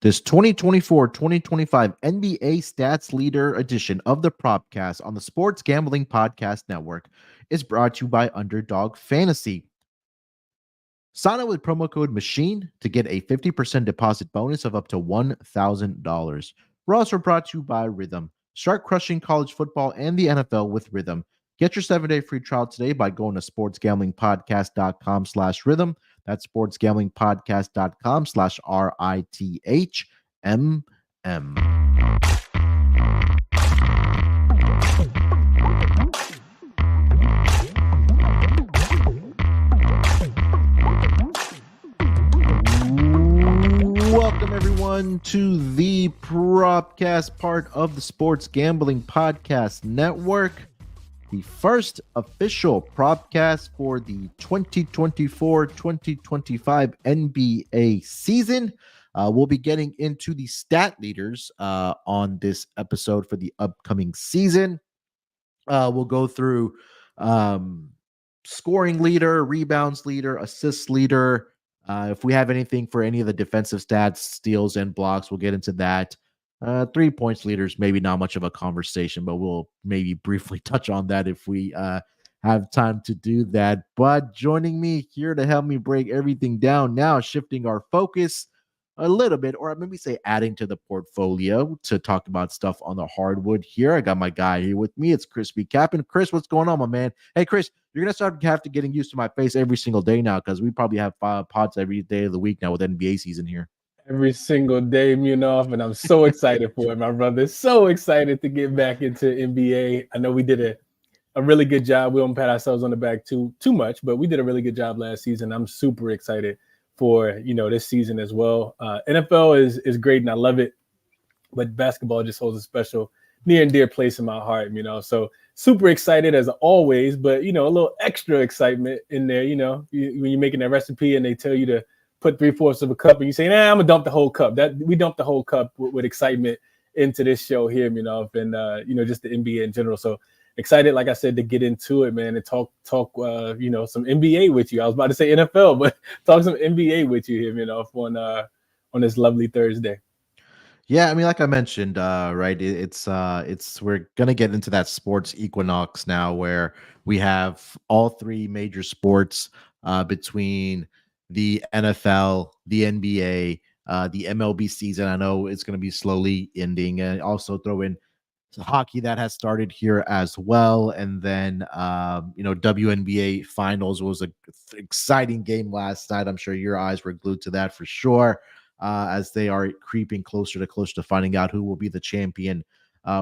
This 2024-2025 NBA Stats Leader edition of the Propcast on the Sports Gambling Podcast Network is brought to you by Underdog Fantasy. Sign up with promo code MACHINE to get a 50% deposit bonus of up to $1,000. We're also brought to you by Rhythm. Start crushing college football and the NFL with Rhythm. Get your 7-day free trial today by going to sportsgamblingpodcast.com/rhythm. That's sportsgamblingpodcast.com/RITHMM. Welcome, everyone, to the Propcast, part of the Sports Gambling Podcast Network. The first official Propcast for the 2024-2025 NBA season. We'll be getting into the stat leaders on this episode for the upcoming season. We'll go through scoring leader, rebounds leader, assists leader. If we have anything for any of the defensive stats, steals and blocks, we'll get into that. 3 points leaders, maybe not much of a conversation, but we'll maybe briefly touch on that if we have time to do that. But joining me here to help me break everything down now, shifting our focus a little bit, or maybe say adding to the portfolio to talk about stuff on the hardwood here. I got my guy here with me. It's ChrisBeCappinn. Chris, what's going on, my man? Hey, Chris, you're going to have to getting used to my face every single day now because we probably have 5 pods every day of the week now with NBA season here. Every single day, Munaf, and I'm so excited for it, my brother. So excited to get back into NBA. I know we did a really good job. We don't pat ourselves on the back too much, but we did a really good job last season. I'm super excited for this season as well. NFL is great and I love it, but basketball just holds a special near and dear place in my heart. So super excited as always, but a little extra excitement in there. When you're making that recipe and they tell you to put 3/4 of a cup and you say, I'm gonna dump the whole cup. That we dumped the whole cup with excitement into this show here, and just the NBA in general. So excited, like I said, to get into it, man, and talk some NBA with you. I was about to say NFL, but talk some NBA with you here, on this lovely Thursday. Yeah, I mean, like I mentioned, right, it's we're gonna get into that sports equinox now where we have all 3 major sports between the NFL, the NBA, the MLB season. I know it's going to be slowly ending, and also throw in hockey that has started here as well. And then, WNBA finals was an exciting game last night. I'm sure your eyes were glued to that for sure, as they are creeping closer to finding out who will be the champion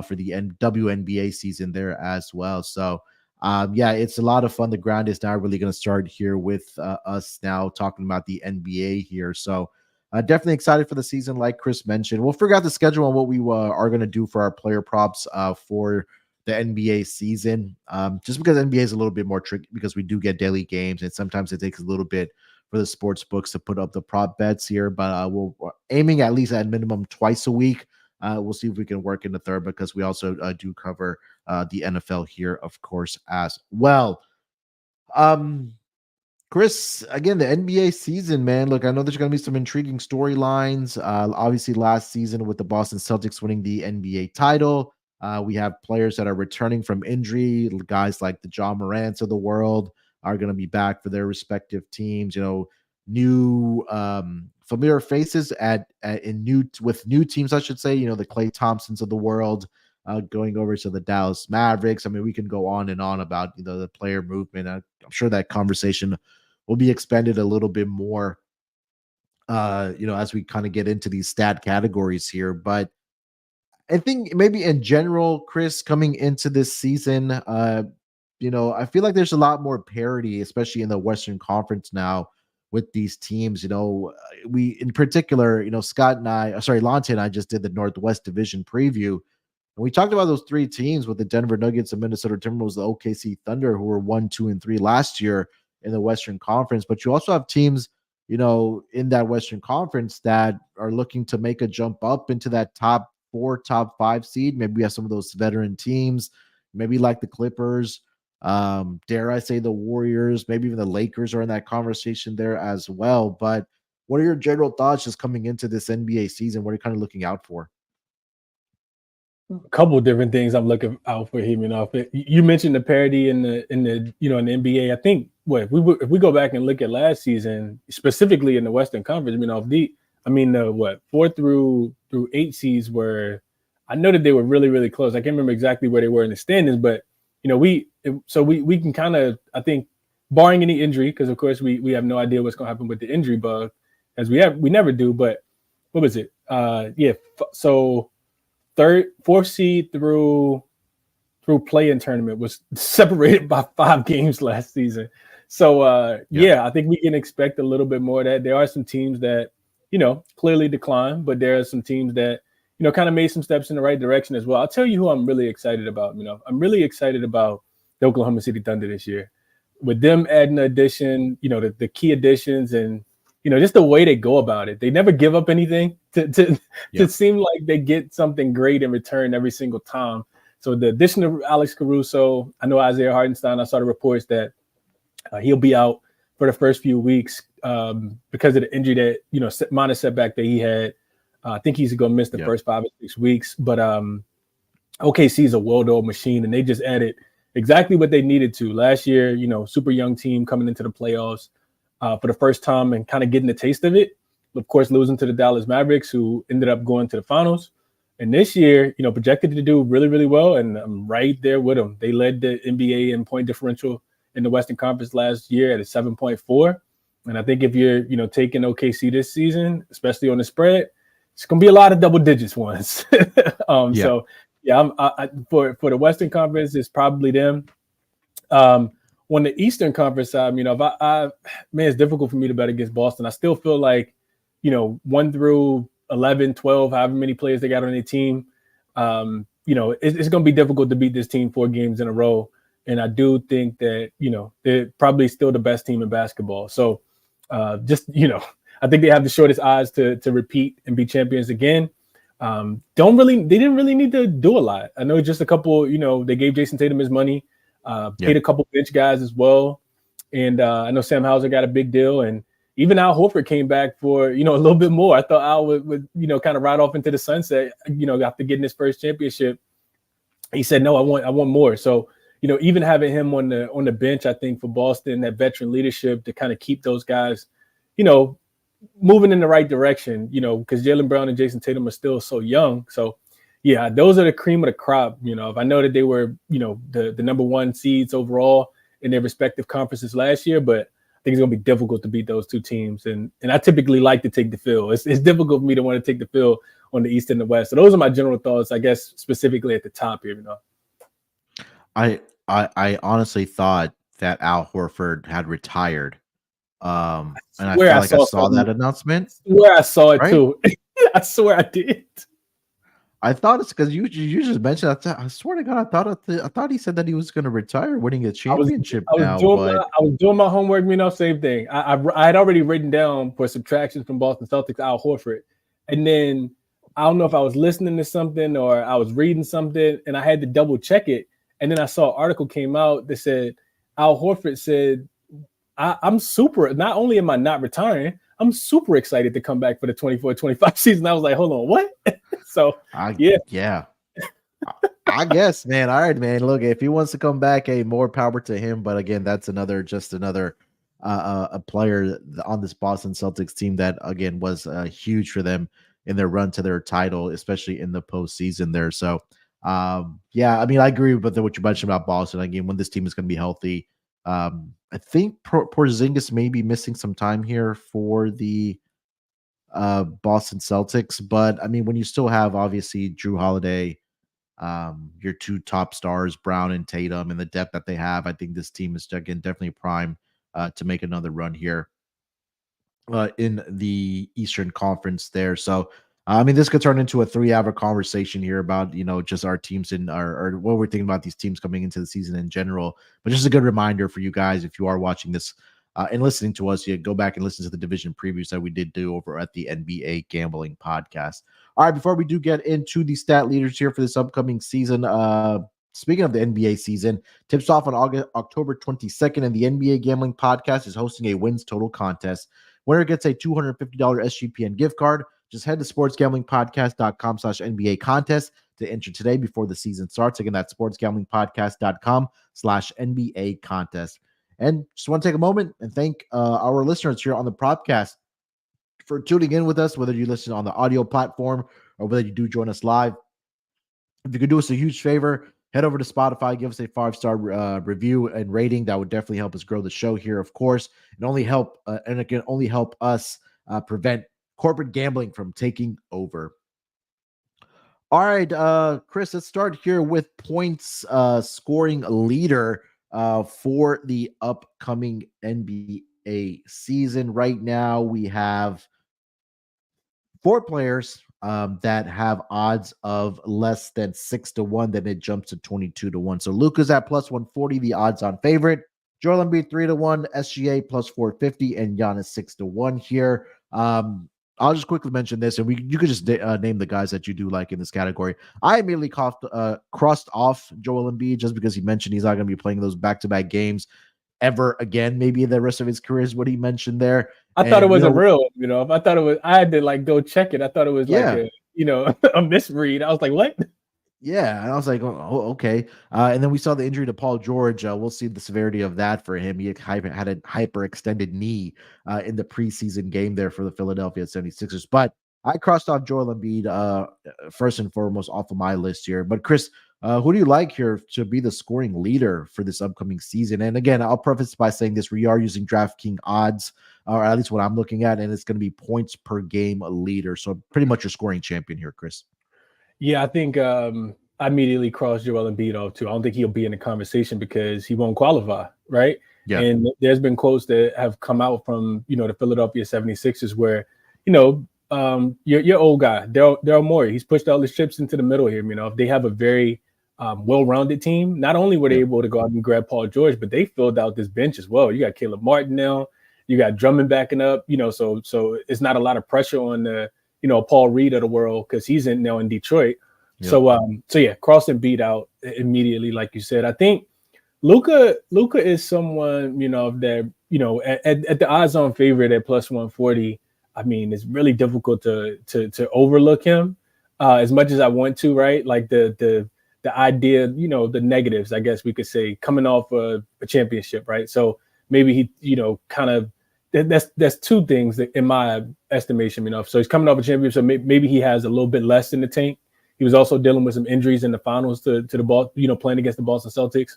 for the WNBA season there as well. So, it's a lot of fun. The grind is now really going to start here with us now talking about the NBA here. So definitely excited for the season, like Chris mentioned. We'll figure out the schedule on what we are going to do for our player props for the NBA season. Just because NBA is a little bit more tricky because we do get daily games, and sometimes it takes a little bit for the sports books to put up the prop bets here. But we're aiming at least at minimum twice a week. We'll see if we can work in the third because we also do cover the NFL here, of course, as well. Chris, again, the NBA season, man. Look, I know there's going to be some intriguing storylines. Obviously, last season with the Boston Celtics winning the NBA title, we have players that are returning from injury. Guys like the Ja Morants of the world are going to be back for their respective teams. New familiar faces with new teams, I should say. The Klay Thompsons of the world going over to the Dallas Mavericks. I mean, we can go on and on about the player movement. I'm sure that conversation will be expanded a little bit more, as we kind of get into these stat categories here. But I think maybe in general, Chris, coming into this season, I feel like there's a lot more parity, especially in the Western Conference now with these teams. We in particular, Lonte and I just did the Northwest Division preview. And we talked about those 3 teams with the Denver Nuggets, the Minnesota Timberwolves, the OKC Thunder, who were 1, 2, and 3 last year in the Western Conference. But you also have teams, in that Western Conference that are looking to make a jump up into that top 4, top 5 seed. Maybe we have some of those veteran teams, maybe like the Clippers, dare I say the Warriors, maybe even the Lakers are in that conversation there as well. But What are your general thoughts just coming into this NBA season? What are you kind of looking out for? A couple of different things I'm looking out for him. You mentioned the parity in the in the NBA. I think if we go back and look at last season, specifically in the Western Conference, the 4 through 8 seeds were, I know that they were really, really close. I can't remember exactly where they were in the standings, but we can kind of, I think, barring any injury, because of course we have no idea what's going to happen with the injury bug, as we never do. But what was it? So fourth seed through play-in tournament was separated by 5 games last season. So I think we can expect a little bit more of that. There are some teams that clearly declined, but there are some teams that kind of made some steps in the right direction as well. I'll tell you who I'm really excited about. I'm really excited about the Oklahoma City Thunder this year, with them adding an addition, the key additions, and just the way they go about it. They never give up anything to seem like they get something great in return every single time. So the addition of Alex Caruso, I know Isaiah Hartenstein, I saw the reports that he'll be out for the first few weeks because of the injury that, minor setback that he had. I think he's going to miss the first 5 or 6 weeks. But OKC is a well-oiled machine, and they just added exactly what they needed to. Last year, super young team coming into the playoffs for the first time and kind of getting the taste of it. Of course, losing to the Dallas Mavericks, who ended up going to the finals. And this year, projected to do really, really well, and I'm right there with them. They led the NBA in point differential in the Western Conference last year at a 7.4. And I think if you're, taking OKC this season, especially on the spread, it's going to be a lot of double digits ones. So, for the Western Conference, it's probably them. On the Eastern Conference side, it's difficult for me to bet against Boston. I still feel like, 1 through 11, 12, however many players they got on their team, it's going to be difficult to beat this team 4 games in a row. And I do think that, they're probably still the best team in basketball. So I think they have the shortest odds to repeat and be champions again. They didn't really need to do a lot. I know just a couple, they gave Jason Tatum his money, paid a couple bench guys as well. And I know Sam Hauser got a big deal. And even Al Horford came back for, a little bit more. I thought Al would kind of ride off into the sunset, after getting his first championship. He said, no, I want more. So, even having him on the bench, I think for Boston, that veteran leadership to kind of keep those guys, moving in the right direction, because Jaylen Brown and Jason Tatum are still so young. So, those are the cream of the crop. If I know that they were, the number 1 seeds overall in their respective conferences last year, but I think it's going to be difficult to beat those 2 teams. And I typically like to take the field. It's difficult for me to want to take the field on the East and the West. So those are my general thoughts, I guess, specifically at the top here. I honestly thought that Al Horford had retired. And I feel like I saw that announcement. I saw it too. I swear I did. I thought it's because you just mentioned. I swear to God, I thought he said that he was going to retire, winning a championship. I was doing my homework. Same thing. I had already written down for subtractions from Boston Celtics Al Horford, and then I don't know if I was listening to something or I was reading something, and I had to double check it. And then I saw an article came out that said Al Horford said, I'm super, not only am I not retiring, I'm super excited to come back for the 24-25 season. I was like, hold on, what? So, I guess, man. All right, man. Look, if he wants to come back, more power to him. But again, that's another a player on this Boston Celtics team that, again, was huge for them in their run to their title, especially in the postseason there. So, I agree with what you mentioned about Boston. Again, when this team is going to be healthy, I think Porzingis may be missing some time here for the Boston Celtics, but when you still have obviously Drew Holiday, your 2 top stars, Brown and Tatum, and the depth that they have, I think this team is again definitely prime to make another run here in the Eastern Conference there. So this could turn into a 3-hour conversation here about, just our teams and or what we're thinking about these teams coming into the season in general. But just a good reminder for you guys, if you are watching this and listening to us, you go back and listen to the division previews that we did do over at the NBA Gambling Podcast. All right, before we do get into the stat leaders here for this upcoming season, speaking of the NBA season, tips off on October 22nd, and the NBA Gambling Podcast is hosting a wins total contest Winner gets a $250 SGPN gift card. Just head to sportsgamblingpodcast.com/NBA contest to enter today before the season starts. Again, that's sportsgamblingpodcast.com/NBA contest. And just want to take a moment and thank our listeners here on the Propcast for tuning in with us, whether you listen on the audio platform or whether you do join us live. If you could do us a huge favor, head over to Spotify, give us a 5-star review and rating. That would definitely help us grow the show here, of course, and it can only help us prevent corporate gambling from taking over. All right, Chris, let's start here with points scoring leader for the upcoming NBA season. Right now, we have 4 players that have odds of less than 6-1. Then it jumps to 22-1. So Luka's at plus 140, the odds-on favorite. Joel Embiid 3-1, SGA plus 450, and Giannis 6-1 here. I'll just quickly mention this, and you could just name the guys that you do like in this category. I immediately crossed off Joel Embiid just because he mentioned he's not going to be playing those back-to-back games ever again, maybe in the rest of his career is what he mentioned there. I thought it wasn't real, I thought it was, I had to go check it. I thought it was like a misread. I was like, what? Yeah, and I was like, oh, okay. And then we saw the injury to Paul George. We'll see the severity of that for him. He had a hyperextended knee in the preseason game there for the Philadelphia 76ers. But I crossed off Joel Embiid first and foremost off of my list here. But Chris, who do you like here to be the scoring leader for this upcoming season? And again, I'll preface by saying this: we are using DraftKings odds, or at least what I'm looking at, and it's going to be points per game leader. So pretty much your scoring champion here, Chris. Yeah, I think I immediately crossed Joel Embiid off too. I don't think he'll be in the conversation because he won't qualify, right? Yeah. And there's been quotes that have come out from, the Philadelphia 76ers where, your old guy, Daryl Morey, he's pushed all his chips into the middle here. If they have a very well-rounded team, not only were they able to go out and grab Paul George, but they filled out this bench as well. You got Caleb Martin now, you got Drummond backing up, so it's not a lot of pressure on the Paul Reed of the world because he's now in Detroit. Yep. So yeah, cross Embiid out immediately, like you said. I think Luka is someone, that, at the odds-on favorite at plus 140, I mean, it's really difficult to overlook him as much as I want to, right? Like the idea, the negatives, I guess we could say, coming off a championship, right? So maybe he, kind of, that's 2 things that, in my estimation, so he's coming off a championship, so maybe he has a little bit less in the tank. He was also dealing with some injuries in the finals to the ball, playing against the Boston Celtics.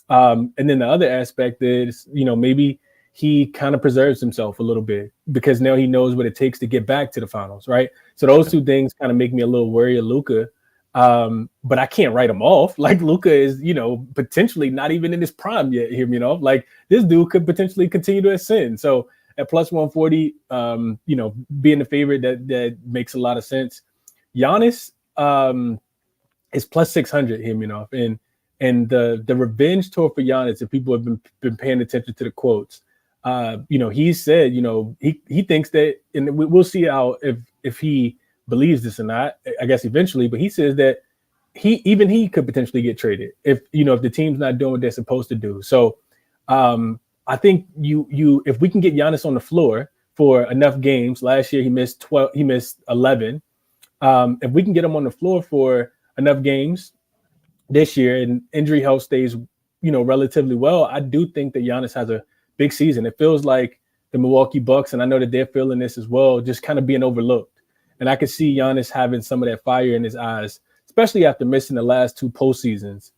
And then the other aspect is, maybe he kind of preserves himself a little bit because now he knows what it takes to get back to the finals, right? So those 2 things kind of make me a little wary of Luka. But I can't write him off. Like Luka is, potentially not even in his prime yet. Hear me off. Like this dude could potentially continue to ascend. So at plus 140, being the favorite, that makes a lot of sense. Giannis is plus 600. Hear me off. And the revenge tour for Giannis, if people have been paying attention to the quotes, he said, he thinks that, and we'll see how if he believes this or not, I guess eventually, but he says that he could potentially get traded if the team's not doing what they're supposed to do. So I think if we can get Giannis on the floor for enough games, last year he missed 11. If we can get him on the floor for enough games this year and injury health stays, relatively well, I do think that Giannis has a big season. It feels like the Milwaukee Bucks, and I know that they're feeling this as well, just kind of being overlooked. And I could see Giannis having some of that fire in his eyes, especially after missing the last 2 postseasons.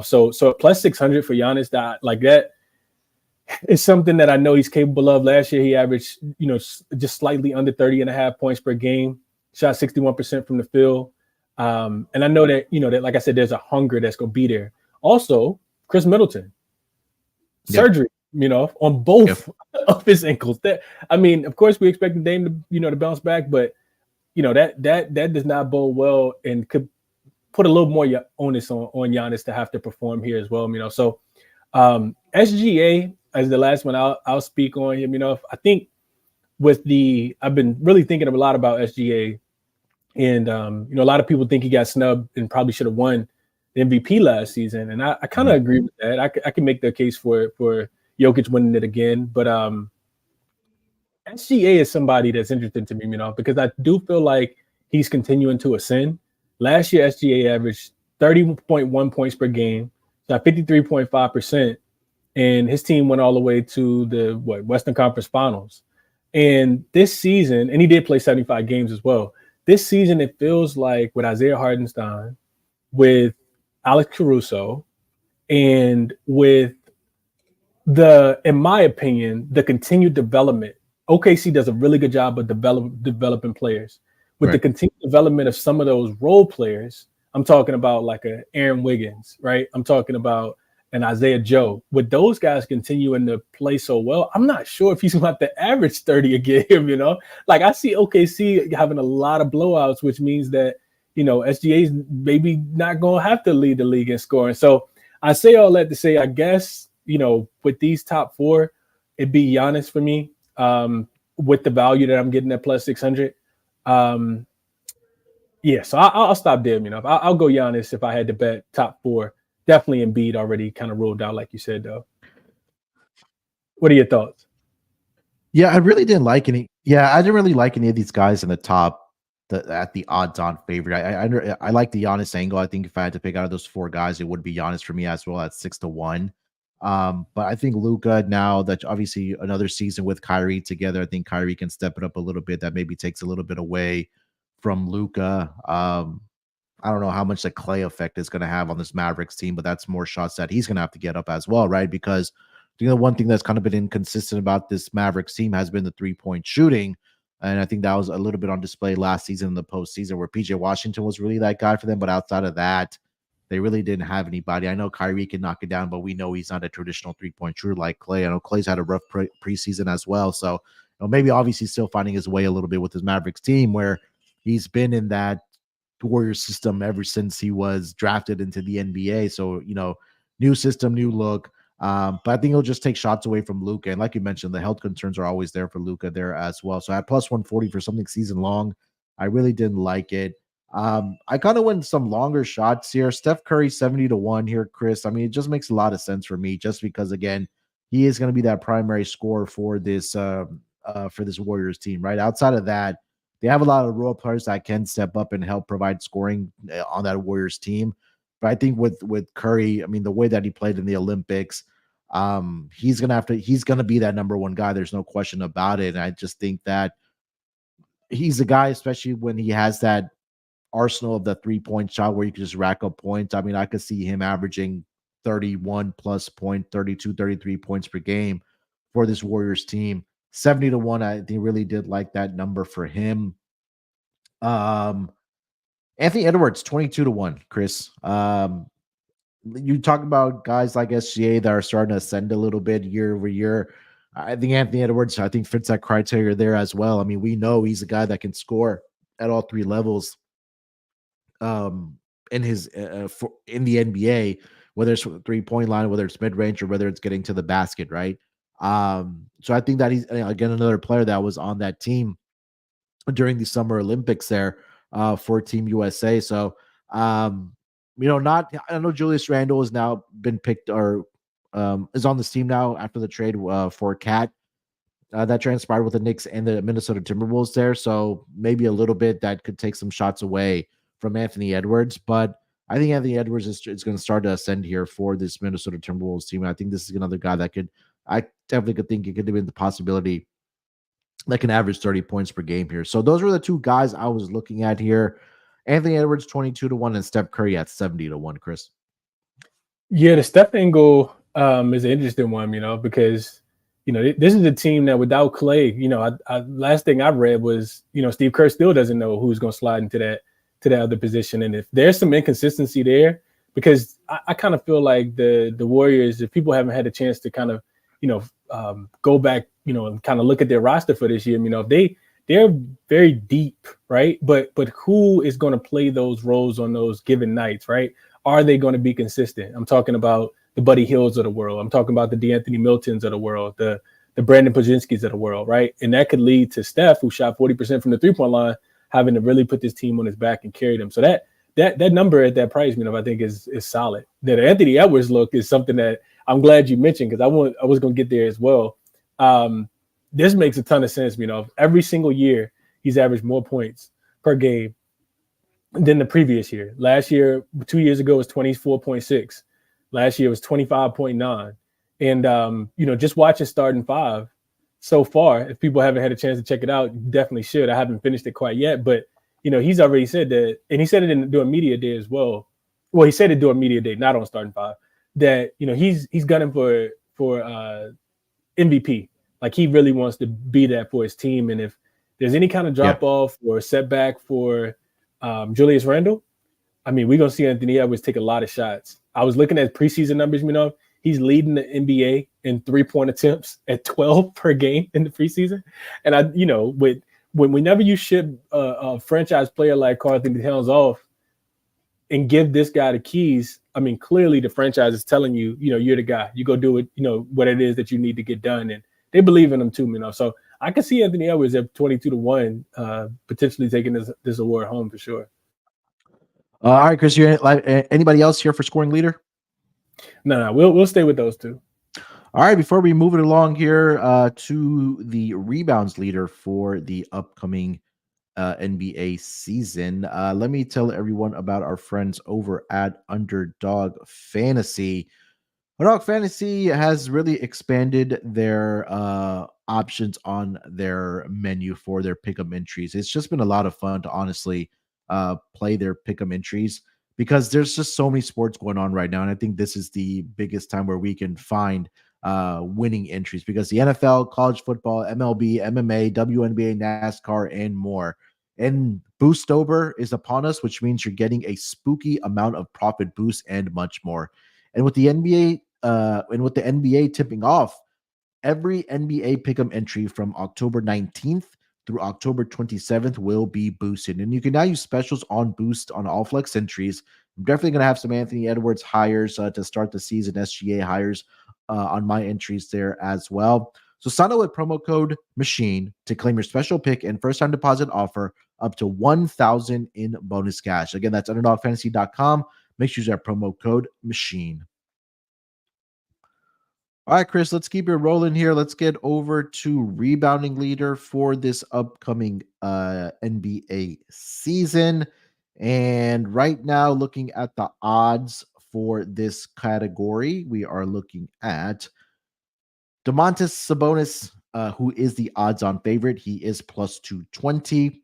So plus 600 for Giannis, that is something that I know he's capable of. Last year he averaged, just slightly under 30.5 points per game, shot 61% from the field. And I know that, that, like I said, there's a hunger that's going to be there. Also, Chris Middleton, surgery, on both of his ankles. Of course we expect Dame to, to bounce back, but that does not bode well and could put a little more onus on Giannis to have to perform here as well. So SGA as the last one I'll speak on him. I think I've been really thinking a lot about SGA, and a lot of people think he got snubbed and probably should have won the MVP last season, and I kind of agree with that. I can make the case for Jokic winning it again, but SGA is somebody that's interesting to me, because I do feel like he's continuing to ascend. Last year, SGA averaged 30.1 points per game, shot 53.5%, and his team went all the way to the Western Conference Finals. And this season, and he did play 75 games as well. This season, it feels like with Isaiah Hartenstein, with Alex Caruso, and with in my opinion, the continued development. OKC does a really good job of developing players. With the continued development of some of those role players, I'm talking about like a Aaron Wiggins, right? I'm talking about an Isaiah Joe. With those guys continuing to play so well, I'm not sure if he's going to have to average 30 a game, Like I see OKC having a lot of blowouts, which means that, SGA's maybe not going to have to lead the league in scoring. So I say all that to say, I guess, with these top four, it'd be Giannis for me, with the value that I'm getting at plus 600. Yeah, so I'll stop there. I'll go Giannis if I had to bet top four. Definitely Embiid already kind of ruled out, like you said, though. What are your thoughts? Yeah, I really didn't like any. Yeah, I didn't really like any of these guys in the top, at the odds-on favorite. I like the Giannis angle. I think if I had to pick out of those four guys, it would be Giannis for me as well at 6-1. But I think Luka, now that obviously another season with Kyrie together, I think Kyrie can step it up a little bit. That maybe takes a little bit away from Luka. I don't know how much the Clay effect is going to have on this Mavericks team, but that's more shots that he's going to have to get up as well, right? Because one thing that's kind of been inconsistent about this Mavericks team has been the three-point shooting. And I think that was a little bit on display last season in the postseason, where PJ Washington was really that guy for them. But outside of that, they really didn't have anybody. I know Kyrie can knock it down, but we know he's not a traditional three-point shooter like Clay. I know Clay's had a rough preseason as well. So maybe obviously still finding his way a little bit with his Mavericks team, where he's been in that Warriors system ever since he was drafted into the NBA. So, new system, new look. But I think he'll just take shots away from Luka. And like you mentioned, the health concerns are always there for Luka there as well. So at plus 140 for something season long, I really didn't like it. I kind of went some longer shots here. Steph Curry 70-1 here, Chris. I mean, it just makes a lot of sense for me, just because again, he is going to be that primary scorer for this Warriors team, right? Outside of that, they have a lot of role players that can step up and help provide scoring on that Warriors team. But I think with Curry, I mean, the way that he played in the Olympics, he's gonna be that number one guy. There's no question about it. And I just think that he's a guy, especially when he has that arsenal of the 3-point shot where you can just rack up points. I mean, I could see him averaging 31 plus point, 32, 33 points per game for this Warriors team. 70-1, I think really did like that number for him. Anthony Edwards, 22-1, Chris. You talk about guys like SGA that are starting to ascend a little bit year over year. I think Anthony Edwards, fits that criteria there as well. I mean, we know he's a guy that can score at all three levels in the NBA, whether it's from the 3-point line, whether it's mid-range, or whether it's getting to the basket, right? So I think that he's, again, another player that was on that team during the Summer Olympics there for Team USA. So, I know Julius Randle has now been picked, or is on this team now after the trade for Cat that transpired with the Knicks and the Minnesota Timberwolves there. So maybe a little bit that could take some shots away from Anthony Edwards. But I think Anthony Edwards is going to start to ascend here for this Minnesota Timberwolves team. And I think this is another guy that I definitely could think it could have been the possibility that can average 30 points per game here. So those were the two guys I was looking at here. Anthony Edwards 22-1 and Steph Curry at 70-1, Chris. Yeah, the Steph angle is an interesting one, because this is a team that without Clay, last thing I read was, Steve Kerr still doesn't know who's going to slide into that other position. And if there's some inconsistency there, because I kind of feel like the Warriors, if people haven't had a chance to kind of, go back, and kind of look at their roster for this year, they're very deep, right? But who is going to play those roles on those given nights, right? Are they going to be consistent? I'm talking about the Buddy Hills of the world. I'm talking about the DeAnthony Miltons of the world, the Brandon Podziemskis of the world, right? And that could lead to Steph, who shot 40% from the 3-point line, having to really put this team on his back and carry them. So that number at that price, I think is solid. That Anthony Edwards look is something that I'm glad you mentioned, because I was going to get there as well. this makes a ton of sense. Every single year he's averaged more points per game than the previous year. Last year, 2 years ago, was 24.6. Last year was 25.9. And, just watching starting five so far, if people haven't had a chance to check it out, you definitely should. I haven't finished it quite yet, but, he's already said that, and he said it during media day as well. Well, he said it during media day, not on starting five, that, he's gunning for MVP. Like, he really wants to be that for his team. And if there's any kind of drop off or setback for Julius Randle, I mean, we're going to see Anthony Edwards take a lot of shots. I was looking at preseason numbers, he's leading the NBA in 3-point attempts at 12 per game in the preseason. And whenever you ship a franchise player like Karl Anthony Towns off and give this guy the keys, I mean, clearly the franchise is telling you, you're the guy. You go do it, what it is that you need to get done. And they believe in him too, So I can see Anthony Edwards at 22-1 potentially taking this award home for sure. All right, Chris, anybody else here for scoring leader? No, we'll stay with those two. All right, before we move it along here to the rebounds leader for the upcoming NBA season, let me tell everyone about our friends over at Underdog Fantasy. Underdog Fantasy has really expanded their options on their menu for their pick'em entries. It's just been a lot of fun to honestly play their pick'em entries because there's just so many sports going on right now, and I think this is the biggest time where we can find winning entries because the NFL, college football, MLB, MMA, WNBA, NASCAR, and more. And Boostober is upon us, which means you're getting a spooky amount of profit boost and much more. And with the NBA tipping off, every NBA pick'em entry from October 19th through October 27th will be boosted. And you can now use specials on boost on all flex entries. I'm definitely going to have some Anthony Edwards hires to start the season, SGA hires on my entries there as well. So sign up with promo code MACHINE to claim your special pick and first-time deposit offer up to $1,000 in bonus cash. Again, that's underdogfantasy.com. Make sure you use that promo code MACHINE. All right, Chris, let's keep it rolling here. Let's get over to rebounding leader for this upcoming NBA season. And right now, looking at the odds for this category, we are looking at Domantas Sabonis, who is the odds-on favorite. He is plus 220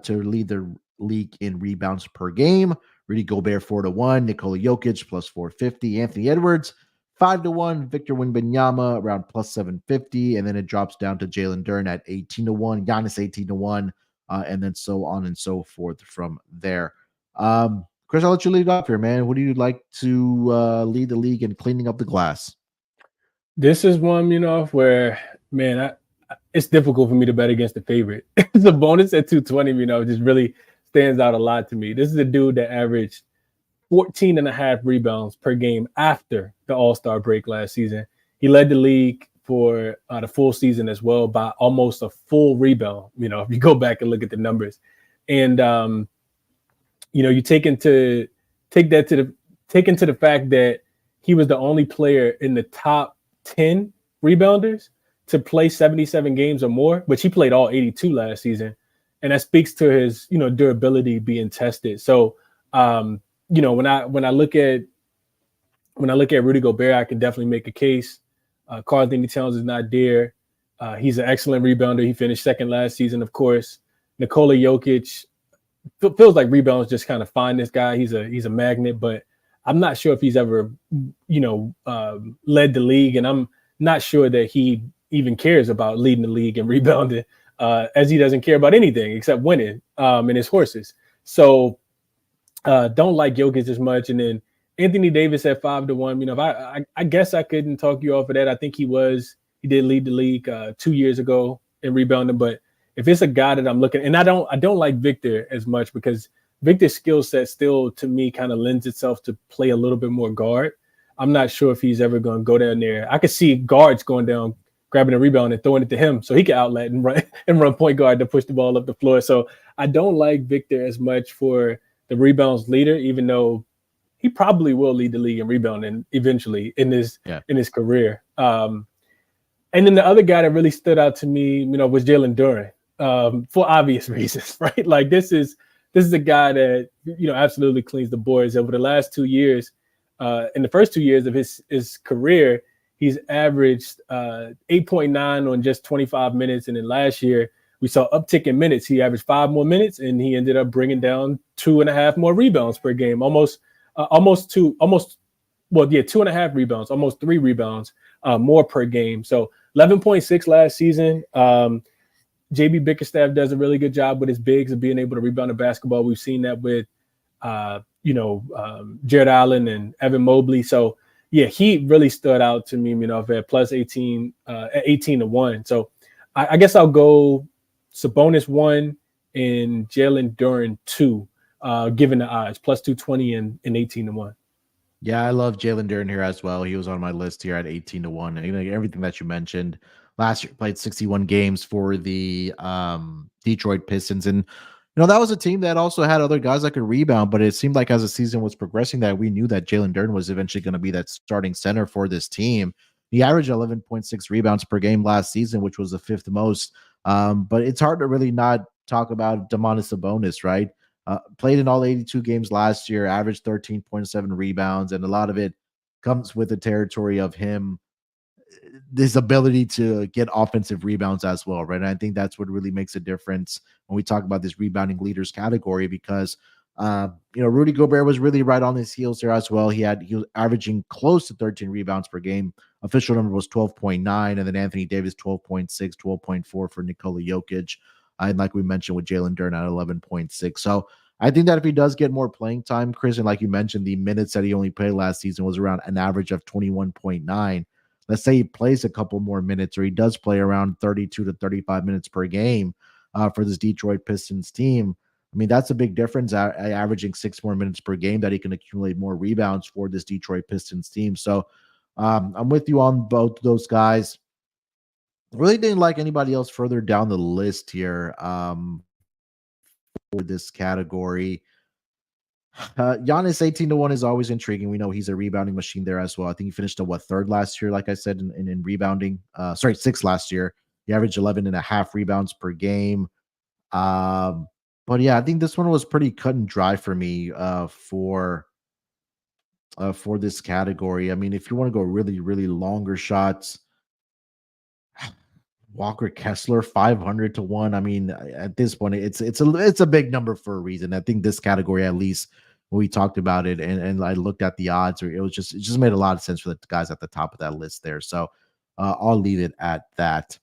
to lead the league in rebounds per game. Rudy Gobert 4-1, Nikola Jokic plus 450, Anthony Edwards 5-1, Victor Wembanyama around plus 750, and then it drops down to Jalen Duren at 18-1, Giannis 18-1, and then so on and so forth from there. Chris, I'll let you lead off here, man. What do you like to lead the league in cleaning up the glass? This is one, where, man, it's difficult for me to bet against the favorite. It's a bonus at 220, just really stands out a lot to me. This is a dude that averaged 14.5 rebounds per game after the All-Star break last season. He led the league for the full season as well by almost a full rebound, if you go back and look at the numbers. And, you take into the fact that he was the only player in the top 10 rebounders to play 77 games or more, which he played all 82 last season. And that speaks to his, durability being tested. So, when I look at Rudy Gobert, I can definitely make a case. Karl Anthony Towns is not there. He's an excellent rebounder. He finished second last season, of course. Nikola Jokic feels like rebounds just kind of find this guy. He's a magnet, but I'm not sure if he's ever, led the league, and I'm not sure that he even cares about leading the league and rebounding, as he doesn't care about anything except winning and his horses. So don't like Jokic as much. And then Anthony Davis at 5-1. I guess I couldn't talk you off of that. I think he did lead the league 2 years ago in rebounding. But if it's a guy that I'm looking, and I don't like Victor as much because Victor's skill set still, to me, kind of lends itself to play a little bit more guard. I'm not sure if he's ever going to go down there. I could see guards going down, grabbing a rebound and throwing it to him so he can outlet and run point guard to push the ball up the floor. So I don't like Victor as much for the rebounds leader, even though he probably will lead the league in rebounding eventually in his career. And then the other guy that really stood out to me, was Jalen Duren, for obvious reasons, right? Like this is a guy that, absolutely cleans the boards. Over the last 2 years, in the first 2 years of his career, he's averaged 8.9 on just 25 minutes. And then last year, we saw uptick in minutes. He averaged 5 more minutes, and he ended up bringing down 2.5 more rebounds per game, 2.5 rebounds, almost 3 rebounds more per game. So 11.6 last season. JB Bickerstaff does a really good job with his bigs of being able to rebound the basketball. We've seen that with, Jared Allen and Evan Mobley. So, yeah, he really stood out to me, at plus 18, at 18-1. So I guess I'll go Sabonis 1 and Jalen Duren 2, given the odds, plus 220 and 18-1. Yeah, I love Jalen Duren here as well. He was on my list here at 18-1. Everything that you mentioned. Last year played 61 games for the Detroit Pistons. And, that was a team that also had other guys that could rebound, but it seemed like as the season was progressing that we knew that Jalen Duren was eventually going to be that starting center for this team. He averaged 11.6 rebounds per game last season, which was the 5th most. But it's hard to really not talk about Domantas Sabonis, right? Played in all 82 games last year, averaged 13.7 rebounds, and a lot of it comes with the territory of him, this ability to get offensive rebounds as well, right? And I think that's what really makes a difference when we talk about this rebounding leaders category, because Rudy Gobert was really right on his heels there as well. He was averaging close to 13 rebounds per game. Official number was 12.9, and then Anthony Davis 12.6, 12.4 for Nikola Jokic. And like we mentioned with Jalen Duren at 11.6. So I think that if he does get more playing time, Chris, and like you mentioned, the minutes that he only played last season was around an average of 21.9. Let's say he plays a couple more minutes, or he does play around 32 to 35 minutes per game for this Detroit Pistons team. I mean, that's a big difference, averaging 6 more minutes per game, that he can accumulate more rebounds for this Detroit Pistons team. So I'm with you on both those guys. Really didn't like anybody else further down the list here for this category. Giannis 18-1 is always intriguing. We know he's a rebounding machine there as well. I think he finished at 3rd last year, like I said, in rebounding. 6th last year. He averaged 11.5 rebounds per game. But yeah, I think this one was pretty cut and dry for me for this category. I mean, if you want to go really, really longer shots, Walker Kessler 500-1. I mean, at this point, it's a big number for a reason. I think this category, at least when we talked about it and I looked at the odds, or it just made a lot of sense for the guys at the top of that list there. So I'll leave it at that.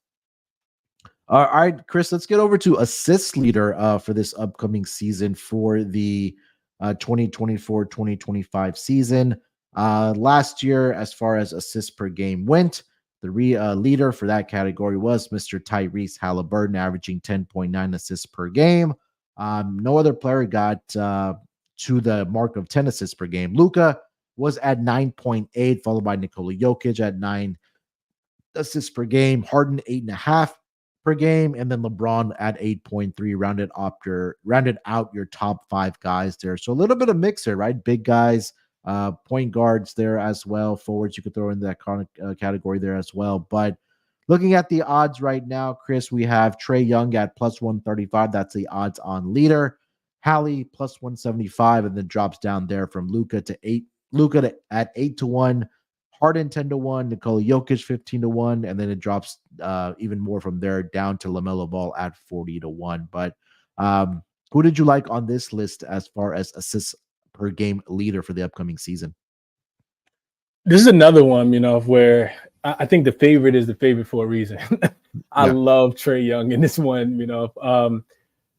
All right, Chris, let's get over to assist leader for this upcoming season for the 2024-2025 season. Last year, as far as assists per game went, the leader for that category was Mr. Tyrese Halliburton, averaging 10.9 assists per game. No other player got to the mark of 10 assists per game. Luka was at 9.8, followed by Nikola Jokic at 9 assists per game. Harden 8.5 per game, and then LeBron at 8.3, rounded out your top 5 guys there. So a little bit of mixer, right? Big guys, point guards there as well. Forwards you could throw in that category there as well. But looking at the odds right now, Chris, we have Trae Young at plus 135. That's the odds on leader. Hallie plus 175, and then drops down there from Luka to 8. Luka at 8-1. Harden 10-1, Nikola Jokic 15-1, and then it drops even more from there down to LaMelo Ball at 40-1. But who did you like on this list as far as assists per game leader for the upcoming season? This is another one, where I think the favorite is the favorite for a reason. I love Trae Young in this one,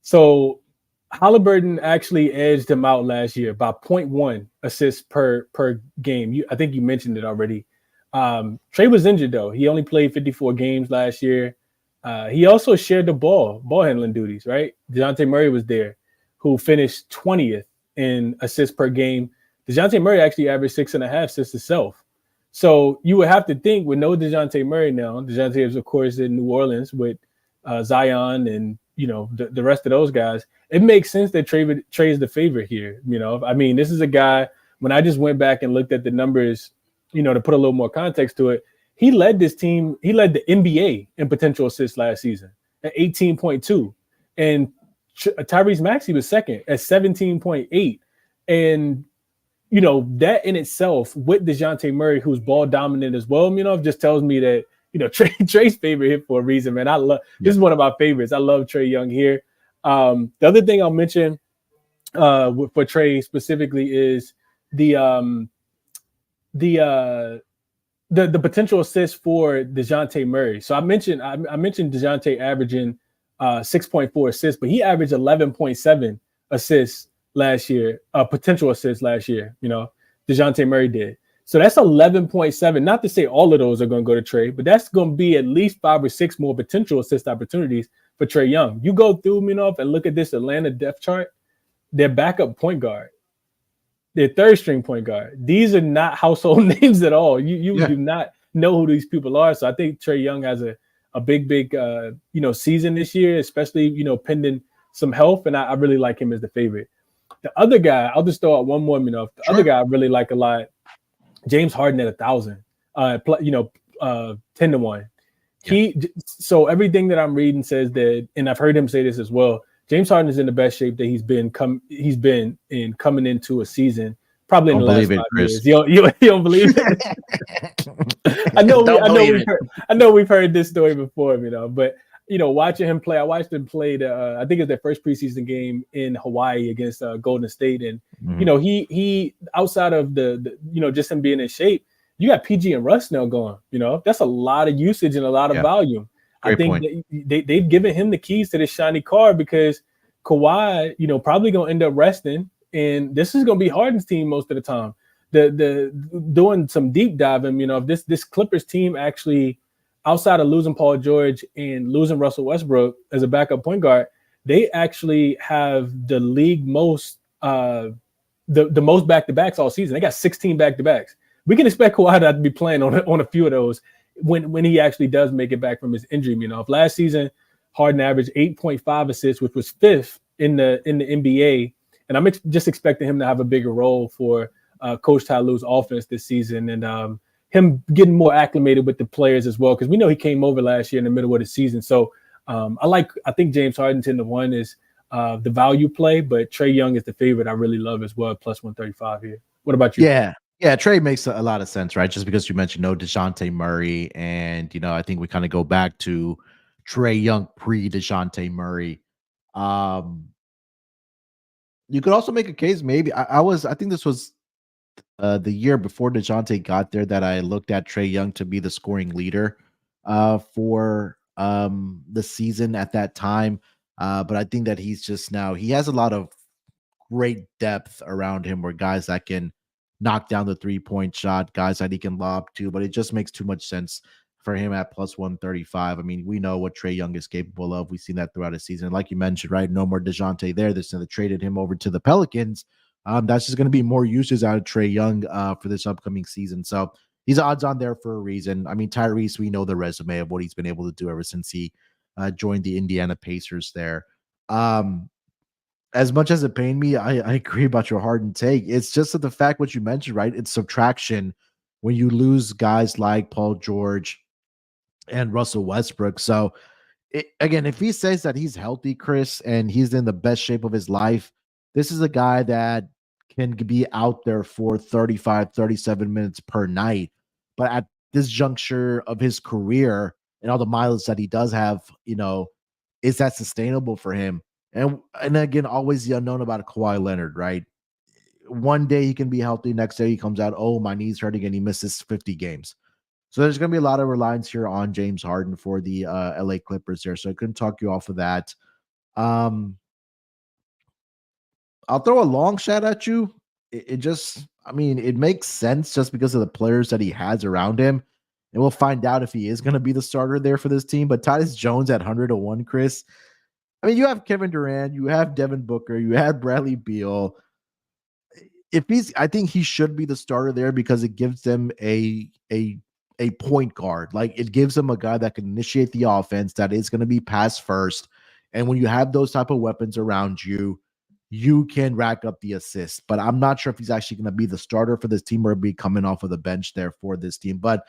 So Halliburton actually edged him out last year by 0.1 assists per game. I think you mentioned it already. Trae was injured, though. He only played 54 games last year. He also shared the ball handling duties, right? DeJounte Murray was there, who finished 20th in assists per game. DeJounte Murray actually averaged 6.5 assists himself. So you would have to think, with no DeJounte Murray now, DeJounte is, of course, in New Orleans with Zion and the rest of those guys, it makes sense that Trae is the favorite here. I mean, this is a guy, when I just went back and looked at the numbers, to put a little more context to it, he led this team. He led the NBA in potential assists last season at 18.2, and Tyrese Maxey was second at 17.8. And that in itself, with DeJounte Murray, who's ball dominant as well, just tells me that Trey's favorite hit for a reason, man. This is one of my favorites. I love Trae Young here. The other thing I'll mention for Trae specifically is the potential assist for DeJounte Murray. So I mentioned DeJounte averaging 6.4 assists, but he averaged 11.7 assists last year, potential assists last year. DeJounte Murray did. So that's 11.7. Not to say all of those are going to go to Trae, but that's going to be at least 5 or 6 more potential assist opportunities for Trae Young. You go through, Munaf, and look at this Atlanta depth chart. Their backup point guard, their third string point guard. These are not household names at all. You do not know who these people are. So I think Trae Young has a big season this year, especially pending some health, and I really like him as the favorite. The other guy, I'll just throw out one more, other guy I really like a lot, James Harden at 1,000, 10-1. Yeah. So everything that I'm reading says that, and I've heard him say this as well, James Harden is in the best shape that he's been in coming into a season, probably in the last 5 years. You don't believe it? I know we've heard this story before, but watching him play, I watched him play I think it's their first preseason game in Hawaii against Golden State, and he outside of the just him being in shape, you got PG and Russ now going. That's a lot of usage and a lot of volume. Great I think they've given him the keys to this shiny car because Kawhi, probably gonna end up resting, and this is gonna be Harden's team most of the time. The doing some deep diving, if this Clippers team actually, outside of losing Paul George and losing Russell Westbrook as a backup point guard, they actually have the league most the most back-to-backs all season. They got 16 back-to-backs. We can expect Kawhi to be playing on a few of those when he actually does make it back from his injury. Last season, Harden averaged 8.5 assists, which was 5th in the NBA, and I'm just expecting him to have a bigger role for Coach Ty Lue's offense this season, and him getting more acclimated with the players as well, because we know he came over last year in the middle of the season. So I think James Harden 10-1 is the value play, but Trae Young is the favorite I really love as well, plus 135 here. What about you? Yeah, Trae makes a lot of sense, right? Just because you mentioned DeJounte Murray, and I think we kind of go back to Trae Young pre-DeJounte Murray. You could also make a case, maybe I think this was the year before DeJounte got there, that I looked at Trae Young to be the scoring leader for the season at that time. But I think that he has a lot of great depth around him, where guys that can knock down the 3-point shot, guys that he can lob to, but it just makes too much sense for him at plus 135. I mean, we know what Trae Young is capable of. We've seen that throughout the season. Like you mentioned, right? No more DeJounte there. They traded him over to the Pelicans. That's just going to be more uses out of Trae Young for this upcoming season. So he's odds on there for a reason. I mean, Tyrese, we know the resume of what he's been able to do ever since he joined the Indiana Pacers there. As much as it pained me, I agree about your Harden take. It's just that the fact what you mentioned, right? It's subtraction when you lose guys like Paul George and Russell Westbrook. So again, if he says that he's healthy, Chris, and he's in the best shape of his life, this is a guy that can be out there for 35, 37 minutes per night. But at this juncture of his career and all the mileage that he does have, is that sustainable for him? And again, always the unknown about Kawhi Leonard, right? One day he can be healthy, next day he comes out, oh, my knee's hurting, and he misses 50 games. So there's going to be a lot of reliance here on James Harden for the LA Clippers here. So I couldn't talk you off of that. I'll throw a long shot at you. It makes sense just because of the players that he has around him. And we'll find out if he is going to be the starter there for this team. But Tyus Jones at 100-1, Chris. I mean, you have Kevin Durant, you have Devin Booker, you have Bradley Beal. I think he should be the starter there because it gives them a point guard. Like, it gives them a guy that can initiate the offense, that is going to be pass first. And when you have those type of weapons around you, you can rack up the assists. But I'm not sure if he's actually going to be the starter for this team or be coming off of the bench there for this team. But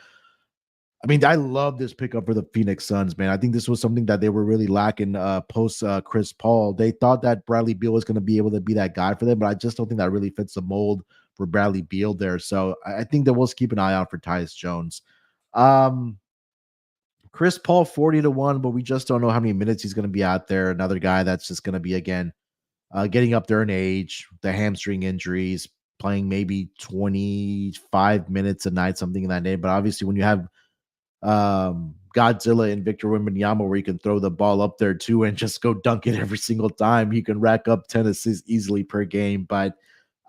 I mean, I love this pickup for the Phoenix Suns, man. I think this was something that they were really lacking post Chris Paul. They thought that Bradley Beal was going to be able to be that guy for them, but I just don't think that really fits the mold for Bradley Beal there. So I think that we'll keep an eye out for Tyus Jones. Chris Paul 40-1, but we just don't know how many minutes he's going to be out there. Another guy that's just going to be, again, getting up there in age, the hamstring injuries, playing maybe 25 minutes a night, something in that name. But obviously, when you have Godzilla and Victor Wembanyama, where you can throw the ball up there too and just go dunk it every single time, you can rack up 10 assists easily per game. But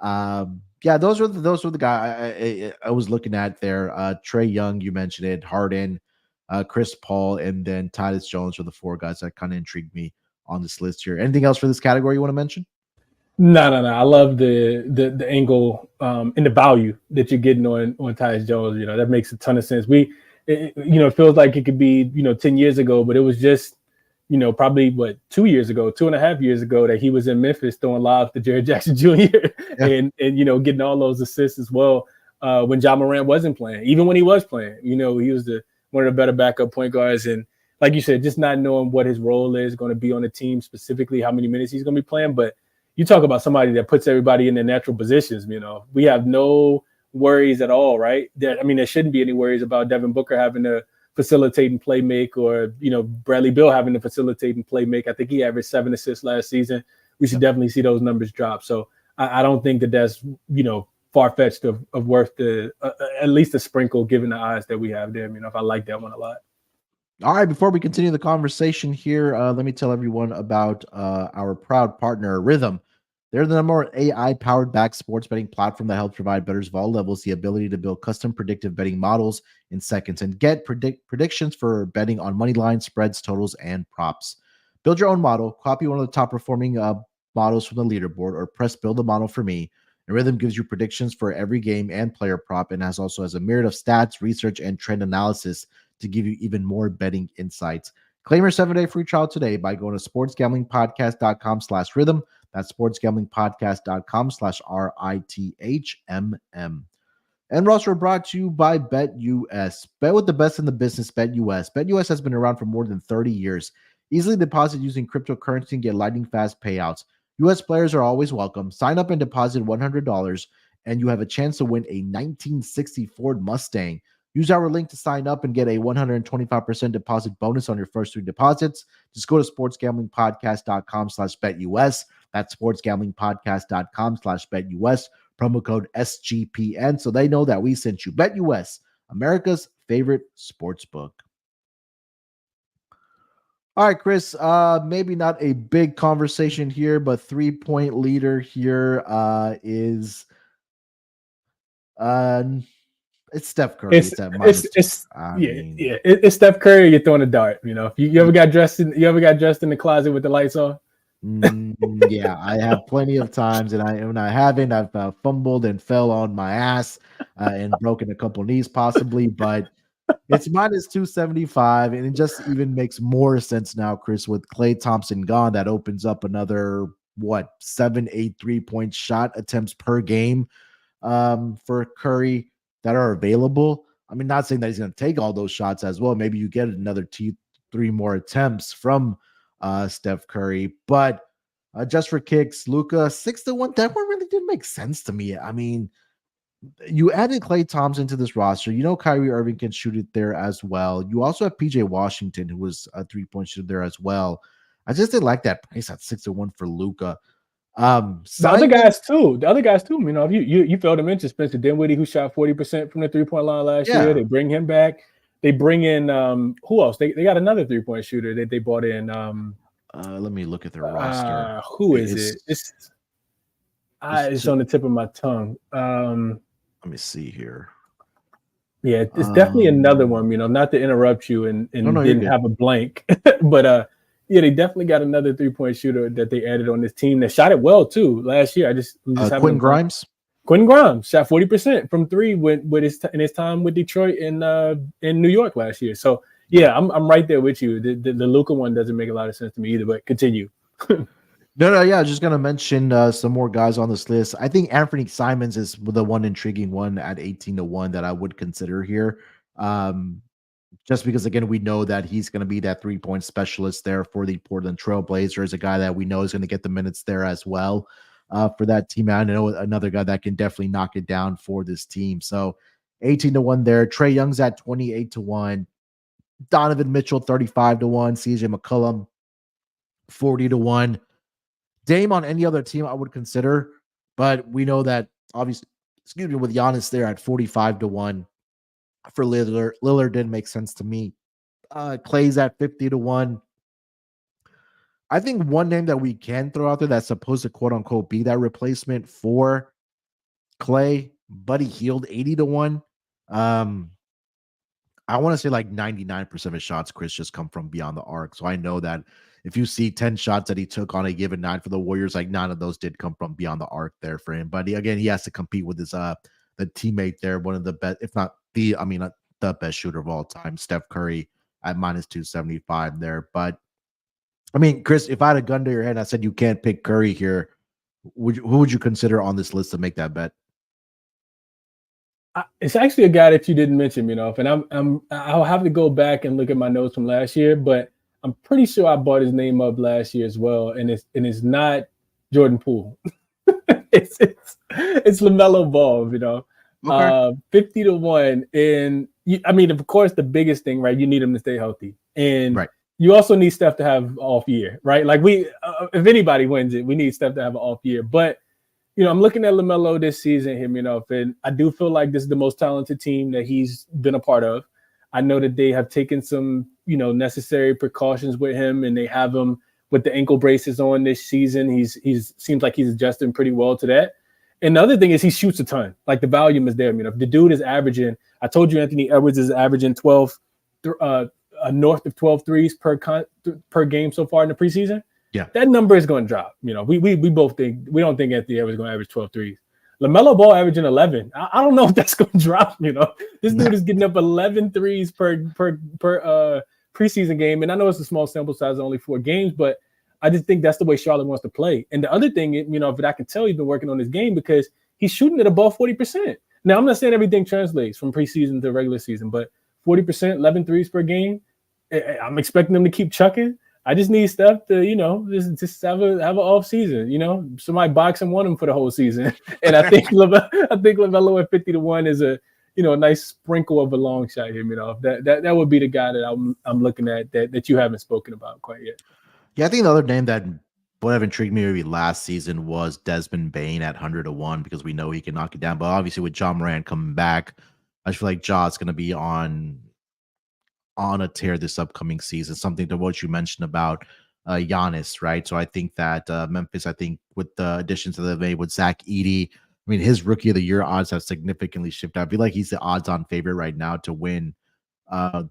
yeah, those were the guy I was looking at there. Trae Young, you mentioned it, Harden, Chris Paul, and then Tyus Jones were the four guys that kind of intrigued me on this list here. Anything else for this category you want to mention? No. I love the angle and the value that you're getting on Tyus Jones. That makes a ton of sense. It feels like it could be 10 years ago, but it was just probably 2 years ago, 2.5 years ago, that he was in Memphis throwing lobs to Jared Jackson Jr. and getting all those assists as well when Ja Morant wasn't playing. Even when he was playing, he was one of the better backup point guards. And like you said, just not knowing what his role is going to be on the team, specifically how many minutes he's going to be playing. But you talk about somebody that puts everybody in their natural positions. We have no worries at all, right? There shouldn't be any worries about Devin Booker having to facilitate and play make, or Bradley Beal having to facilitate and play make. I think he averaged 7 assists last season. We should definitely see those numbers drop. So I don't think that's far-fetched of worth the at least a sprinkle given the odds that we have there. If I like that one a lot. All right, before we continue the conversation here, let me tell everyone about our proud partner, Rhythm. They're the number one AI-powered back sports betting platform that helps provide bettors of all levels the ability to build custom predictive betting models in seconds and get predictions for betting on money lines, spreads, totals, and props. Build your own model, copy one of the top-performing models from the leaderboard, or press Build a Model for me. And Rhythm gives you predictions for every game and player prop, and also has a myriad of stats, research, and trend analysis to give you even more betting insights. Claim your 7-day free trial today by going to sportsgamblingpodcast.com/rhythm. That's sportsgamblingpodcast.com/RITHMM. And we're also brought to you by BetUS. Bet with the best in the business, BetUS. BetUS has been around for more than 30 years. Easily deposit using cryptocurrency and get lightning fast payouts. U.S. players are always welcome. Sign up and deposit $100, and you have a chance to win a 1960 Ford Mustang. Use our link to sign up and get a 125% deposit bonus on your first 3 deposits. Just go to sportsgamblingpodcast.com/BetUS. That's sportsgamblingpodcast.com/BetUS. Promo code SGPN, so they know that we sent you. BetUS, America's favorite sports book. All right, Chris, maybe not a big conversation here, but 3-point leader here is it's Steph Curry. It's Steph Curry. You're throwing a dart. If you ever got dressed in the closet with the lights on. Yeah, I have plenty of times, and when I haven't, I've fumbled and fell on my ass and broken a couple knees possibly, but it's minus 275, and it just even makes more sense now, Chris, with Klay Thompson gone. That opens up another 7-8 3-point shot attempts per game for Curry that are available. I mean, not saying that he's going to take all those shots as well. Maybe you get another 2-3 more attempts from Steph Curry, but just for kicks, Luka 6-1. That one really didn't make sense to me. I mean, you added Klay Thompson to this roster. Kyrie Irving can shoot it there as well. You also have PJ Washington, who was a 3-point shooter there as well. I just didn't like that price at 6-1 for Luka. The other guys too. If you failed to mention Spencer Dinwiddie, who shot 40% from the 3-point line last year. They bring him back. They bring in who else? They got another 3-point shooter that they bought in. Let me look at their roster. Who is it? It's on the tip of my tongue. Let me see here. Yeah, it's definitely another one. Not to interrupt you and didn't have a blank, but yeah, they definitely got another 3-point shooter that they added on this team that shot it well too last year. Quentin Grimes. Quentin Grimes shot 40% from 3 in his time with Detroit in New York last year. So yeah, I'm right there with you. The Luka one doesn't make a lot of sense to me either. But continue. No, yeah, I was just gonna mention some more guys on this list. I think Anthony Simons is the one intriguing one at 18-1 that I would consider here. just because, again, we know that he's going to be that 3-point specialist there for the Portland Trailblazers, a guy that we know is going to get the minutes there as well for that team. I know another guy that can definitely knock it down for this team. So 18-1 there. Trae Young's at 28-1. Donovan Mitchell 35-1. CJ McCollum 40-1. Dame on any other team I would consider, but we know that obviously, with Giannis there at 45-1. For Lillard didn't make sense to me. Clay's at 50-1. I think one name that we can throw out there that's supposed to quote unquote be that replacement for Clay, Buddy Hield 80-1. I want to say like 99% of his shots, Chris, just come from beyond the arc. So I know that if you see 10 shots that he took on a given night for the Warriors, like 9 of those did come from beyond the arc there for him. But again, he has to compete with his the teammate there, one of the best, if not the best shooter of all time, Steph Curry at -275 there. But I mean, Chris, if I had a gun to your head and I said you can't pick Curry here, who would you consider on this list to make that bet? It's actually a guy that you didn't mention, and I'll have to go back and look at my notes from last year, but I'm pretty sure I brought his name up last year as well, and it's not Jordan Poole. it's LaMelo Ball, okay. 50-1, and of course, the biggest thing, right? You need him to stay healthy, and right. You also need Steph to have an off year, right? Like if anybody wins it, we need Steph to have an off year, but. I'm looking at LaMelo this season here, and I do feel like this is the most talented team that he's been a part of. I know that they have taken some, necessary precautions with him, and they have him with the ankle braces on this season. He's seems like he's adjusting pretty well to that. And the other thing is he shoots a ton. Like the volume is there. The dude is averaging. I told you Anthony Edwards is averaging north of 12 threes per game so far in the preseason. Yeah, that number is going to drop. We both think we don't think Anthony Edwards is going to average 12 threes. LaMelo Ball averaging 11. I don't know if that's going to drop. This dude is getting up 11 threes per preseason game, and I know it's a small sample size, only 4 games, but I just think that's the way Charlotte wants to play. And the other thing, if I can tell, he's been working on this game because he's shooting at above 40%. Now I'm not saying everything translates from preseason to regular season, but 40%, 11 threes per game. I'm expecting them to keep chucking. I just need Steph to, just have an off season. Somebody box and want him for the whole season. And I think LaMelo at 50-1 is a nice sprinkle of a long shot here. That would be the guy that I'm looking at that you haven't spoken about quite yet. Yeah, I think the other name that would have intrigued me maybe last season was Desmond Bane at 100-1 because we know he can knock it down. But obviously with Ja Morant coming back, I feel like Ja's going to be on a tear this upcoming season, something to what you mentioned about Giannis, right? So I think that Memphis, with the additions that they've made with Zach Edey, his rookie of the year odds have significantly shifted. I feel like he's the odds-on favorite right now to win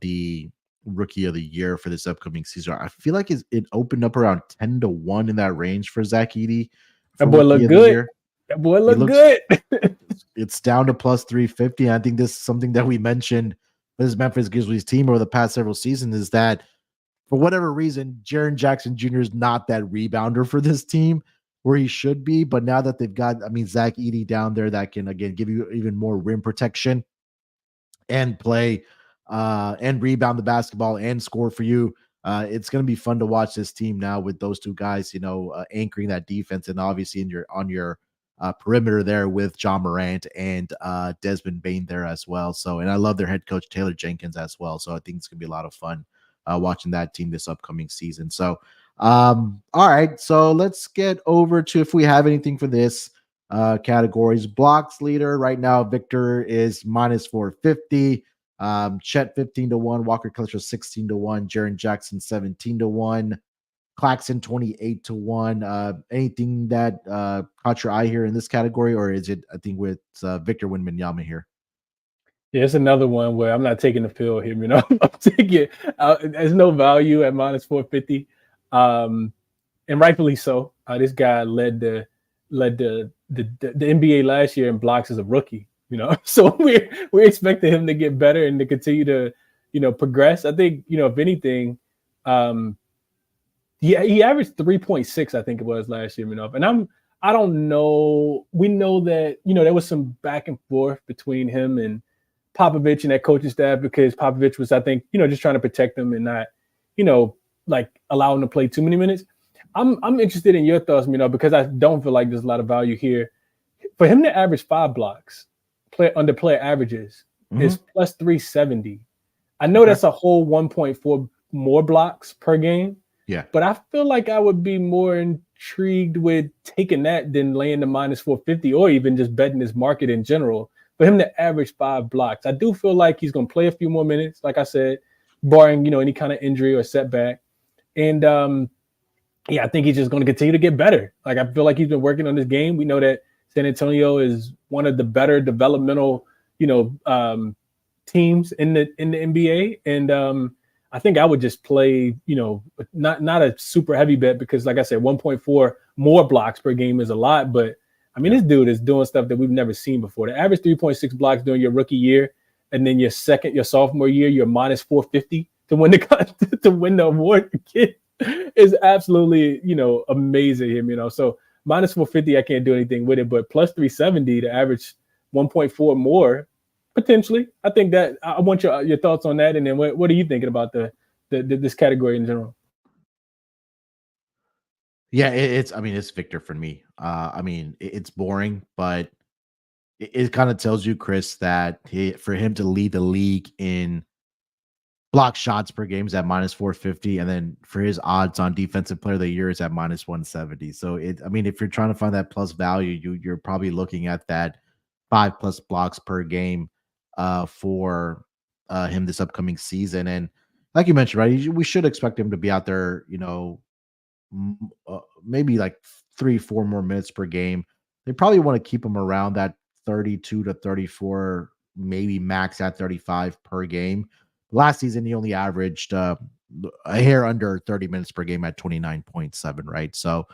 the rookie of the year for this upcoming season. I feel like it opened up around 10-1 in that range for Zach Edey. That boy look good. That boy look good. It's down to plus 350. I think this is something that we mentioned this Memphis Grizzlies team over the past several seasons is that for whatever reason, Jaren Jackson Jr. is not that rebounder for this team where he should be. But now that they've got, Zach Edey down there that can, again, give you even more rim protection and play and rebound the basketball and score for you. It's going to be fun to watch this team now with those two guys, anchoring that defense and obviously on your perimeter there with Ja Morant and Desmond Bane there as well. So, and I love their head coach Taylor Jenkins as well. So I think it's gonna be a lot of fun watching that team this upcoming season. So, all right. So let's get over to if we have anything for this categories. Blocks leader right now, Victor is -450. Chet 15-1, Walker Kessler 16-1, Jaren Jackson 17-1. Claxton 28-1. Anything that caught your eye here in this category, or is it, I think, with Victor Wembanyama here? Yeah, it's another one where I'm not taking the pill here. I'm taking there's no value at -450, and rightfully so. This guy led the NBA last year in blocks as a rookie. So we're expecting him to get better and to continue to progress. I think if anything. Yeah, he averaged 3.6, I think it was last year, and I don't know. We know that there was some back and forth between him and Popovich and that coaching staff, because Popovich was, I think, just trying to protect them and not, like allow him to play too many minutes. I'm interested in your thoughts, because I don't feel like there's a lot of value here. For him to average 5 blocks, under player averages, is plus 370. I know that's a whole 1.4 more blocks per game. Yeah. But I feel like I would be more intrigued with taking that than laying the minus 450, or even just betting this market in general. For him to average 5 blocks, I do feel like he's going to play a few more minutes, like I said, barring, any kind of injury or setback. And I think he's just going to continue to get better. Like, I feel like he's been working on this game. We know that San Antonio is one of the better developmental, teams in the NBA. And I think I would just play, not a super heavy bet, because like I said, 1.4 more blocks per game is a lot. But I mean, this dude is doing stuff that we've never seen before. The average 3.6 blocks during your rookie year, and then your sophomore year, you're minus 450 to win the award. The kid is absolutely, amazing him, So minus 450, I can't do anything with it, but plus 370 to average 1.4 more. Potentially, I think that I want your thoughts on that, and then what are you thinking about this category in general? Yeah, it's Victor for me. It's boring, but it kind of tells you, Chris, that for him to lead the league in block shots per game is at minus 450, and then for his odds on defensive player of the year is at minus 170. So if you're trying to find that plus value, you're probably looking at that 5+ blocks per game for him this upcoming season. And like you mentioned, right, we should expect him to be out there, maybe like 3-4 more minutes per game. They probably want to keep him around that 32 to 34, maybe max at 35 per game. Last season, he only averaged a hair under 30 minutes per game at 29.7, right? So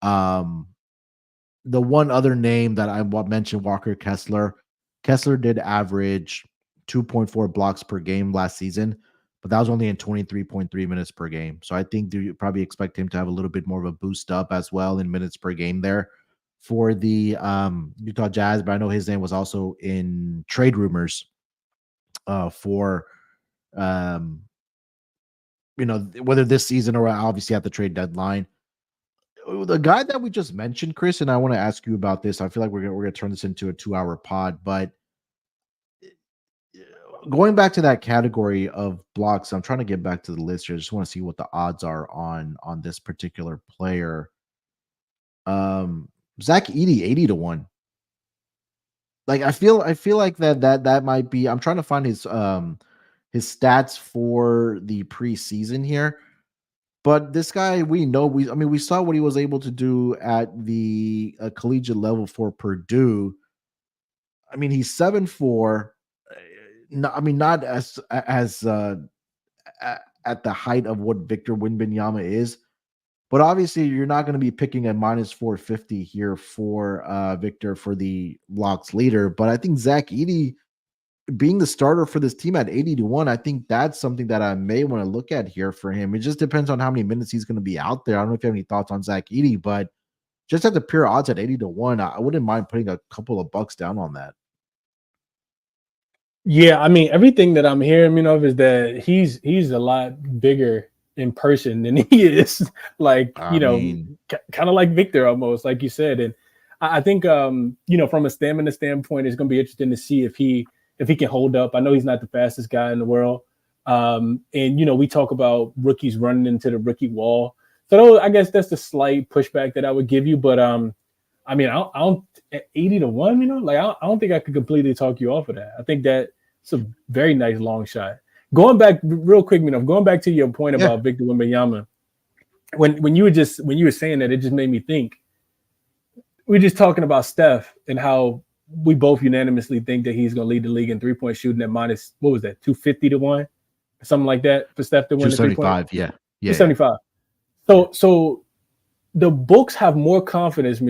the one other name that I mentioned, Walker Kessler. Kessler did average 2.4 blocks per game last season, but that was only in 23.3 minutes per game. So I think you probably expect him to have a little bit more of a boost up as well in minutes per game there for the Utah Jazz. But I know his name was also in trade rumors for whether this season or obviously at the trade deadline. The guy that we just mentioned, Chris, and I want to ask you about this. I feel like we're gonna turn this into a 2-hour pod, but going back to that category of blocks, I'm trying to get back to the list here. I just want to see what the odds are on this particular player. Zach Edey, 80 to 1. Like I feel like that might be. I'm trying to find his stats for the preseason here. But this guy, we saw what he was able to do at the collegiate level for Purdue. I mean, he's 7'4". Not as at the height of what Victor Wembanyama is, but obviously you're not going to be picking a minus 450 here for Victor for the blocks leader. But I think Zach Edey being the starter for this team at 80 to 1, I think that's something that I may want to look at here for him. It just depends on how many minutes he's going to be out there. I don't know if you have any thoughts on Zach Edey, but just at the pure odds at 80 to 1, I wouldn't mind putting a couple of bucks down on that. Yeah, I mean, everything that I'm hearing, is that he's a lot bigger in person than he is, like, kind of like Victor almost, like you said. And I think, from a stamina standpoint, it's going to be interesting to see if he can hold up. I know he's not the fastest guy in the world. And, we talk about rookies running into the rookie wall. So I guess that's the slight pushback that I would give you. But, I don't at 80 to 1, I don't think I could completely talk you off of that. I think that it's a very nice long shot. Going back real quick, going back to your point about Victor Wembanyama, when you were saying that, it just made me think. We're just talking about Steph and how we both unanimously think that he's going to lead the league in 3-point shooting at minus, what was that, 250 to 1, something like that for Steph to win the 3-point. 275, 275. So the books have more confidence,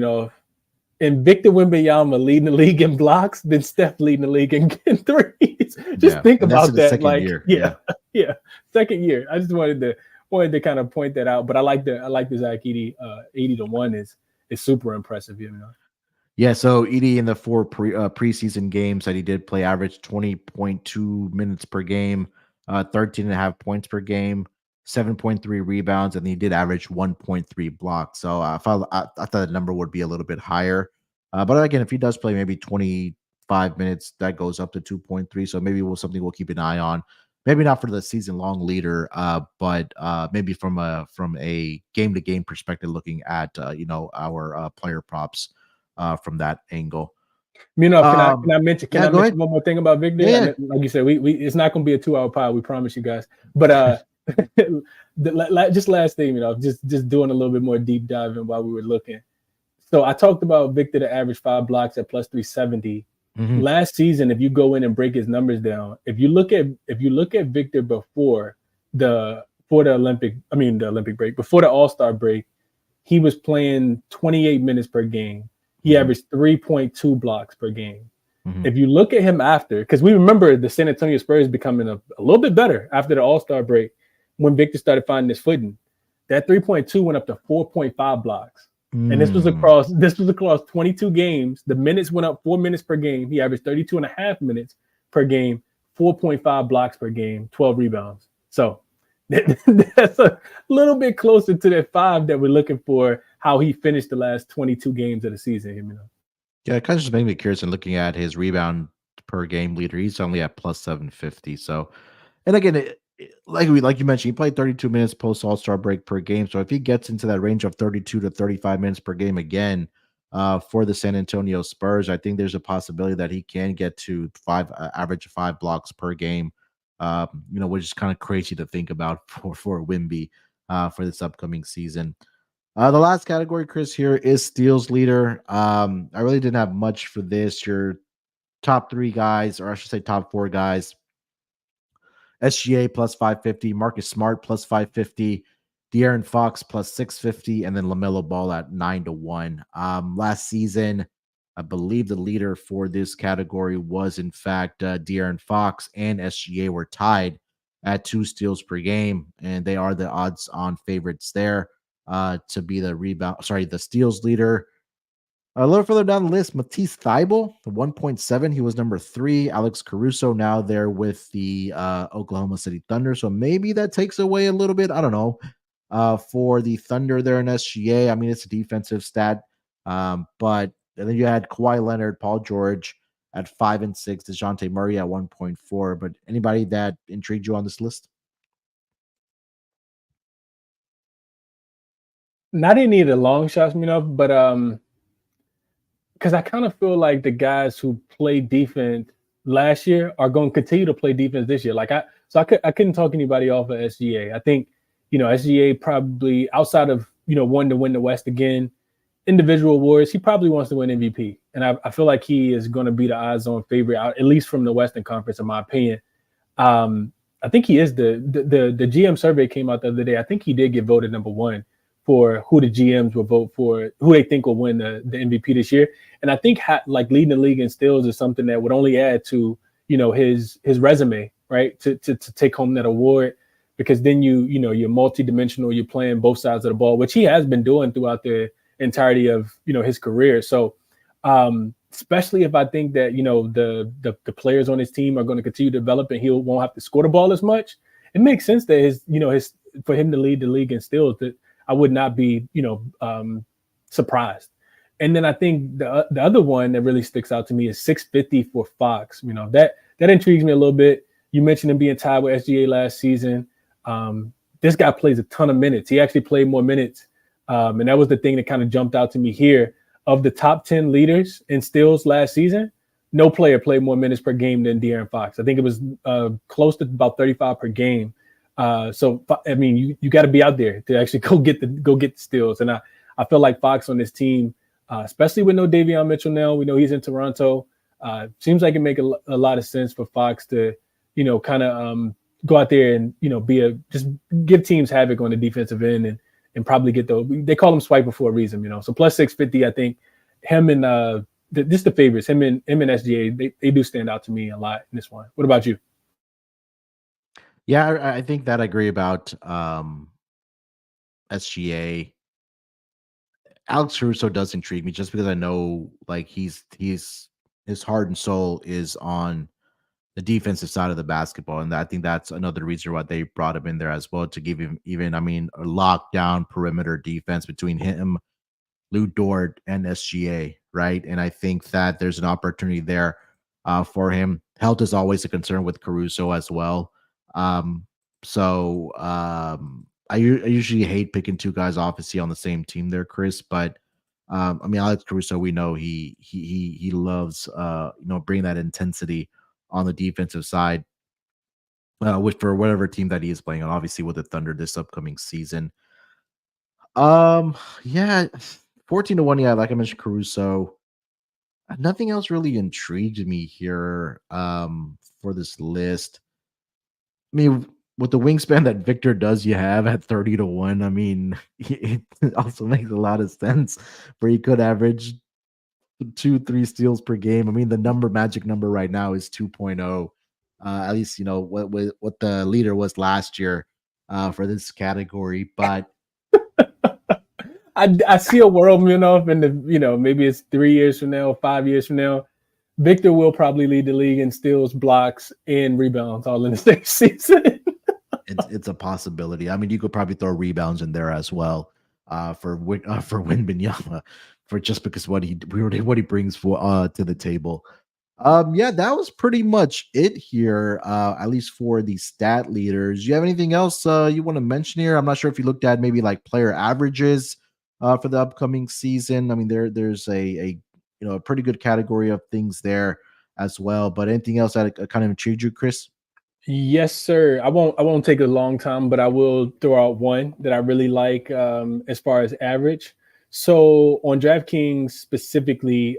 in Victor Wembanyama leading the league in blocks than Steph leading the league in threes. Just think about that. Like, year. Second year. I just wanted to kind of point that out. But I like the Zach Edey 80 to 1 is super impressive, Yeah, so Edie in the four preseason games that he did play averaged 20.2 minutes per game, 13 and a half points per game, 7.3 rebounds, and he did average 1.3 blocks. So I thought that number would be a little bit higher. But again, if he does play maybe 25 minutes, that goes up to 2.3. So maybe something we'll keep an eye on. Maybe not for the season long leader, but maybe from a game to game perspective, looking at our player props from that angle. Can I mention Yeah, go ahead. one more thing about Victor? Yeah, Like you said, we it's not going to be a 2 hour pod. We promise you guys. But just last thing, just doing a little bit more deep diving while we were looking. So I talked about Victor to average 5 blocks at plus 370. yeah. Last season, if you go in and break his numbers down, if you look at Victor before the Olympic break, before the All-Star break, he was playing 28 minutes per game. He averaged 3.2 blocks per game. If you look at him after, because we remember the San Antonio Spurs becoming a little bit better after the All-Star break when Victor started finding his footing, that 3.2 went up to 4.5 blocks. And this was across 22 games. The minutes went up 4 minutes per game. He averaged 32 and a half minutes per game, 4.5 blocks per game, 12 rebounds. So that's a little bit closer to that 5 that we're looking for, how he finished the last 22 games of the season. Yeah, it kind of just made me curious in looking at his rebound per game leader. He's only at plus 750. So, and again, like you mentioned, he played 32 minutes post All-Star break per game. So if he gets into that range of 32 to 35 minutes per game again for the San Antonio Spurs, I think there's a possibility that he can get to average 5 blocks per game. Which is kind of crazy to think about for Wimby for this upcoming season. The last category, Chris, here is steals leader. I really didn't have much for this. Your top 3 guys, or I should say top 4 guys: SGA plus 550, Marcus Smart plus 550, De'Aaron Fox plus 650, and then LaMelo Ball at 9-1. Last season, I believe the leader for this category was, in fact, De'Aaron Fox and SGA were tied at 2 steals per game, and they are the odds-on favorites there to be the steals leader. A little further down the list, Matisse Thybulle, the 1.7. He was number 3. Alex Caruso now there with the Oklahoma City Thunder. So maybe that takes away a little bit. I don't know. For the Thunder there in SGA, I mean, it's a defensive stat. But and then you had Kawhi Leonard, Paul George at 5 and 6, DeJounte Murray at 1.4. But anybody that intrigued you on this list? Not any of the long shots, but because I kind of feel like the guys who played defense last year are going to continue to play defense this year. I couldn't talk anybody off of SGA. I think, SGA probably outside of, wanting to win the West again, individual awards, he probably wants to win MVP. And I feel like he is going to be the odds-on favorite, at least from the Western Conference, in my opinion. I think he is the GM survey came out the other day. I think he did get voted number 1 for who the GMs will vote for, who they think will win the MVP this year. And I think leading the league in steals is something that would only add to, his resume, right? To take home that award, because then you're multidimensional, you're playing both sides of the ball, which he has been doing throughout the entirety of, his career. So especially if I think that, the players on his team are going to continue to develop and he won't have to score the ball as much, it makes sense that for him to lead the league in steals, that I would not be, surprised. And then I think the other one that really sticks out to me is 650 for Fox. That intrigues me a little bit. You mentioned him being tied with SGA last season. This guy plays a ton of minutes. He actually played more minutes. And that was the thing that kind of jumped out to me here. Of the top 10 leaders in steals last season, no player played more minutes per game than De'Aaron Fox. I think it was close to about 35 per game. So I mean, you got to be out there to actually go get the steals. And I feel like Fox on this team, especially with no Davion Mitchell now, we know he's in Toronto. Seems like it make a lot of sense for Fox to, kind of go out there and just give teams havoc on the defensive end and probably get they call him swiper for a reason, So plus 650, I think him and just the favorites, him and SGA, they do stand out to me a lot in this one. What about you? Yeah, I think that I agree about SGA. Alex Caruso does intrigue me just because I know like he's his heart and soul is on the defensive side of the basketball, and I think that's another reason why they brought him in there as well to give him even, I mean, a lockdown perimeter defense between him, Lou Dort, and SGA, right? And I think that there's an opportunity there for him. Health is always a concern with Caruso as well. Um, I usually hate picking two guys obviously on the same team there, Chris, but I mean, Alex Caruso, we know he loves bringing that intensity on the defensive side, which for whatever team that he is playing on, obviously with the Thunder this upcoming season. Yeah, 14-1. Yeah, like I mentioned, Caruso. Nothing else really intrigued me here for this list. I mean, with the wingspan that Victor does you have at 30-1, I mean, it also makes a lot of sense where he could average 2-3 steals per game. I mean, the magic number right now is 2.0. At least you know what the leader was last year for this category. But I see a world, in the, maybe it's 3 years from now, 5 years from now, Victor will probably lead the league in steals, blocks, and rebounds all in the same season. it's a possibility. I mean, you could probably throw rebounds in there as well for Wembanyama, for just because what he brings for to the table. Yeah, that was pretty much it here, at least for the stat leaders. You have anything else you want to mention here? I'm not sure if you looked at maybe like player averages for the upcoming season. I mean, there's a a pretty good category of things there as well. But anything else that kind of intrigued you, Chris? Yes, sir. I won't take a long time, but I will throw out one that I really like as far as average. So on DraftKings specifically,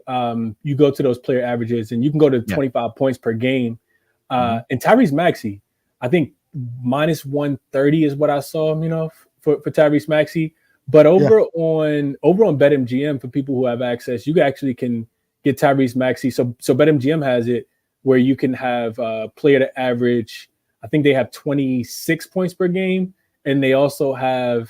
you go to those player averages and you can go to Yeah. 25 points per game. Mhm. And Tyrese Maxey, I think minus 130 is what I saw, for Tyrese Maxey. But Yeah. over on BetMGM, for people who have access, you actually can get Tyrese Maxey. So BetMGM has it where you can have player to average. I think they have 26 points per game, and they also have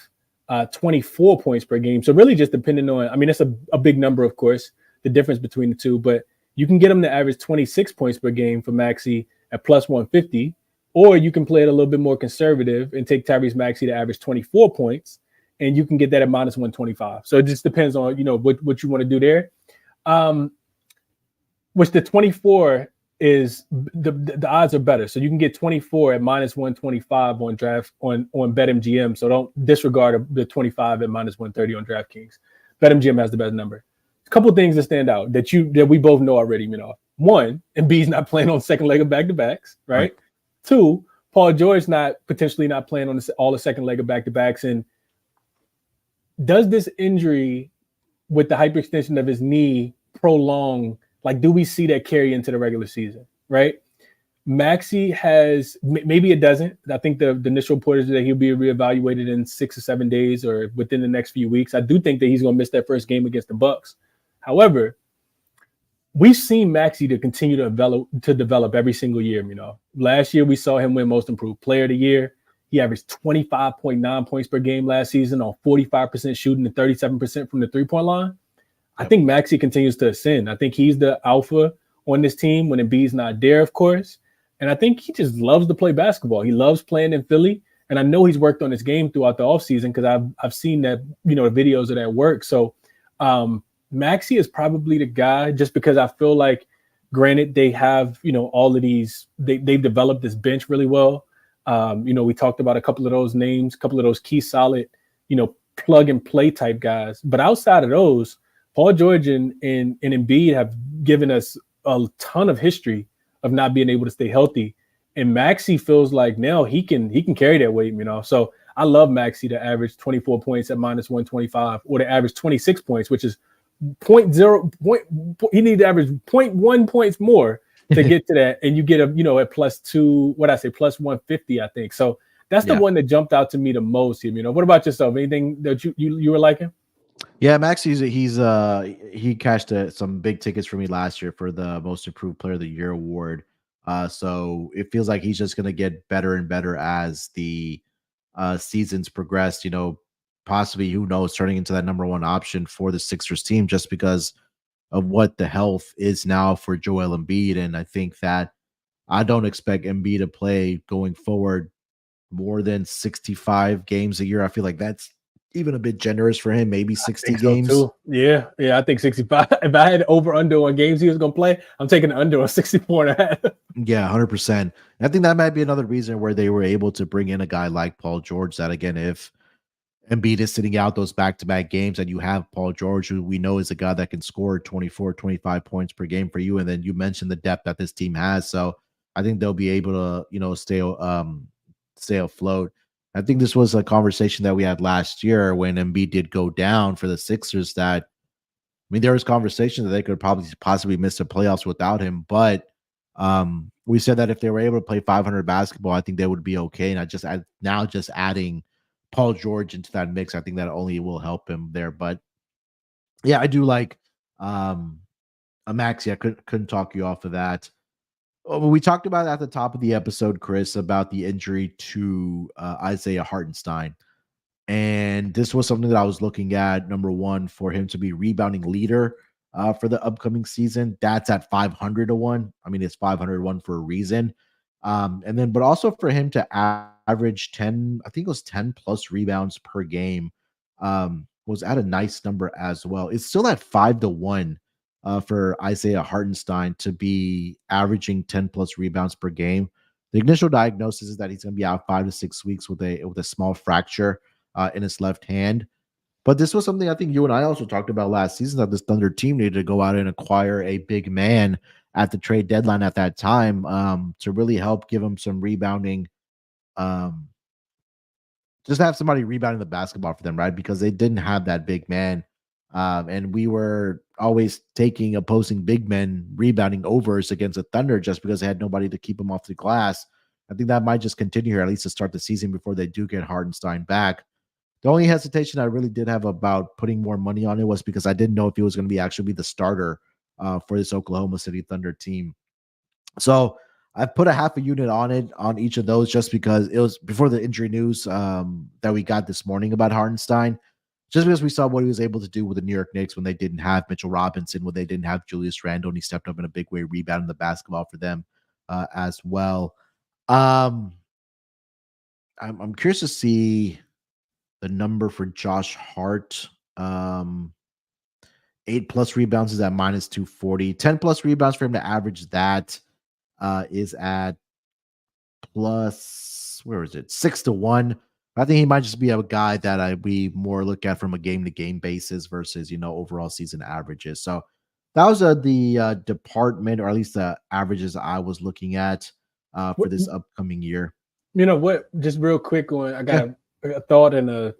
24 points per game. So really just depending on, I mean, it's a big number, of course, the difference between the two, but you can get them to average 26 points per game for Maxey at plus 150, or you can play it a little bit more conservative and take Tyrese Maxey to average 24 points, and you can get that at minus 125. So it just depends on, what you want to do there. Which the 24 is the odds are better. So you can get 24 at minus 125 on BetMGM. So don't disregard the 25 at minus 130 on DraftKings. BetMGM has the best number. A couple of things that stand out that we both know already. One, Embiid's not playing on the second leg of back-to-backs, right? Two, Paul George potentially not playing on all the second leg of back-to-backs. And does this injury with the hyperextension of his knee prolong? Like, do we see that carry into the regular season, right? Maxey has, maybe it doesn't. I think the initial report is that he'll be reevaluated in 6 or 7 days or within the next few weeks. I do think that he's going to miss that first game against the Bucks. However, we've seen Maxey to continue to develop every single year. Last year we saw him win Most Improved Player of the Year. He averaged 25.9 points per game last season on 45% shooting and 37% from the three-point line. I think Maxey continues to ascend. I think he's the alpha on this team when Embiid's not there, of course. And I think he just loves to play basketball. He loves playing in Philly. And I know he's worked on his game throughout the offseason because I've seen that, the videos of that work. So Maxey is probably the guy, just because I feel like, granted, they have, all of these, they've developed this bench really well. We talked about a couple of those names, a couple of those key solid, plug and play type guys. But outside of those, Paul George and Embiid have given us a ton of history of not being able to stay healthy. And Maxey feels like now he can carry that weight, So I love Maxey to average 24 points at minus 125, or to average 26 points, which is he needs to average 0.1 points more to get to that. And you get at plus 150, I think. So that's the one that jumped out to me the most here. What about yourself? Anything that you were liking? Yeah, Max, he cashed some big tickets for me last year for the Most Improved Player of the Year award. So it feels like he's just going to get better and better as the seasons progress. possibly, who knows, turning into that number one option for the Sixers team just because of what the health is now for Joel Embiid. And I think that I don't expect Embiid to play going forward more than 65 games a year. I feel like that's even a bit generous for him, maybe 60 think so games. too. Yeah. I think 65. If I had over under on games he was gonna play, I'm taking the under on 64 and a half. Yeah, 100%. I think that might be another reason where they were able to bring in a guy like Paul George. That again, if Embiid is sitting out those back-to-back games and you have Paul George, who we know is a guy that can score 24, 25 points per game for you. And then you mentioned the depth that this team has. So I think they'll be able to, stay afloat. I think this was a conversation that we had last year when Embiid did go down for the Sixers that, I mean, there was conversation that they could probably possibly miss the playoffs without him, but we said that if they were able to play 500 basketball, I think they would be okay. And now just adding Paul George into that mix, I think that only will help him there. But yeah, I do like a Maxi. I couldn't talk you off of that. We talked about at the top of the episode, Chris, about the injury to Isaiah Hartenstein. And this was something that I was looking at. Number one, for him to be rebounding leader for the upcoming season, that's at 500 to 1. I mean, it's 500 to 1 for a reason. And then, but also for him to average 10, I think it was 10 plus rebounds per game, was at a nice number as well. It's still at 5 to 1 for Isaiah Hartenstein to be averaging 10 plus rebounds per game. The initial diagnosis is that he's going to be out 5 to 6 weeks with a small fracture in his left hand. But this was something I think you and I also talked about last season, that this Thunder team needed to go out and acquire a big man at the trade deadline at that time to really help give him some rebounding. Just have somebody rebounding the basketball for them, right? Because they didn't have that big man. And we were always taking opposing big men rebounding overs against the Thunder just because they had nobody to keep them off the glass. I think that might just continue here, at least to start the season before they do get Hardenstein back. The only hesitation I really did have about putting more money on it was because I didn't know if he was going to actually be the starter for this Oklahoma City Thunder team. So I put a half a unit on it on each of those just because it was before the injury news that we got this morning about Hardenstein. Just because we saw what he was able to do with the New York Knicks when they didn't have Mitchell Robinson, when they didn't have Julius Randle, and he stepped up in a big way, rebounding the basketball for them as well. I'm curious to see the number for Josh Hart. 8 plus rebounds is at minus 240. 10 plus rebounds for him to average that is at plus, where is it? 6 to 1. I think he might just be a guy that we more look at from a game to game basis versus, overall season averages. So that was the department, or at least the averages I was looking at for this upcoming year. You know what? Just real quick on, I got a thought and a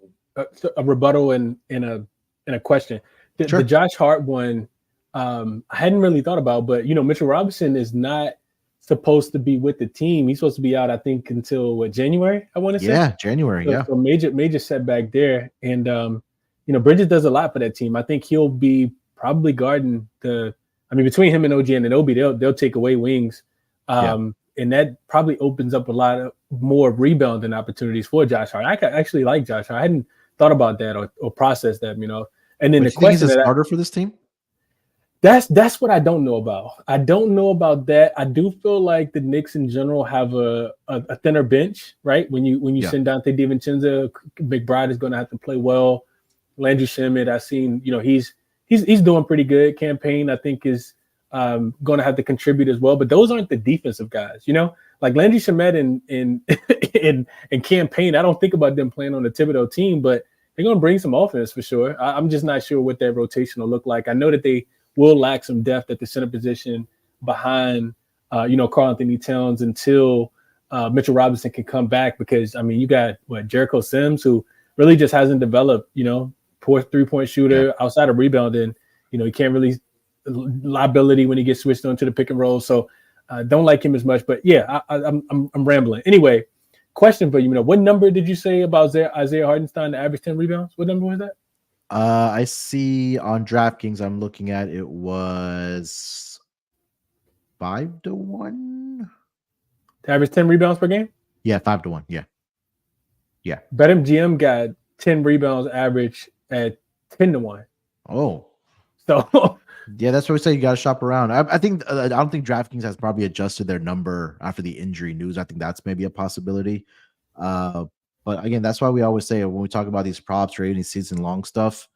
rebuttal and a question. The Josh Hart one, I hadn't really thought about, but Mitchell Robinson is not supposed to be with the team. He's supposed to be out, I think, until January, I want to say. Yeah, January. So major setback there. And Bridges does a lot for that team. I think he'll be probably guarding between him and OG and Anunoby, they'll take away wings. And that probably opens up a lot of more rebounding opportunities for Josh Hart. I actually like Josh Hart. I hadn't thought about that or processed that, And then the question, is a starter for this team? That's what I don't know about. I don't know about that. I do feel like the Knicks in general have a thinner bench, right? When you send Dante DiVincenzo, McBride is going to have to play well. Landry Shamet, I've seen, he's doing pretty good. Campaign, I think, is going to have to contribute as well. But those aren't the defensive guys, like Landry Shamet and Campaign. I don't think about them playing on the Thibodeau team, but they're going to bring some offense for sure. I'm just not sure what that rotation will look like. I know that they will lack some depth at the center position behind, Karl Anthony Towns until Mitchell Robinson can come back, because, you got Jericho Sims, who really just hasn't developed, poor 3-point shooter outside of rebounding. He can't really liability when he gets switched on to the pick and roll. So don't like him as much, but I'm rambling. Anyway, question for you, what number did you say about Isaiah Hartenstein to average 10 rebounds? What number was that? I see on DraftKings I'm looking at, it was 5 to 1 to average 10 rebounds per game. Yeah, 5 to 1. Yeah. BetMGM got 10 rebounds average at 10-1. Oh, So yeah, that's what we say. You got to shop around. I think I don't think DraftKings has probably adjusted their number after the injury news. I think that's maybe a possibility. Uh, but again, that's why we always say when we talk about these props or any season long stuff,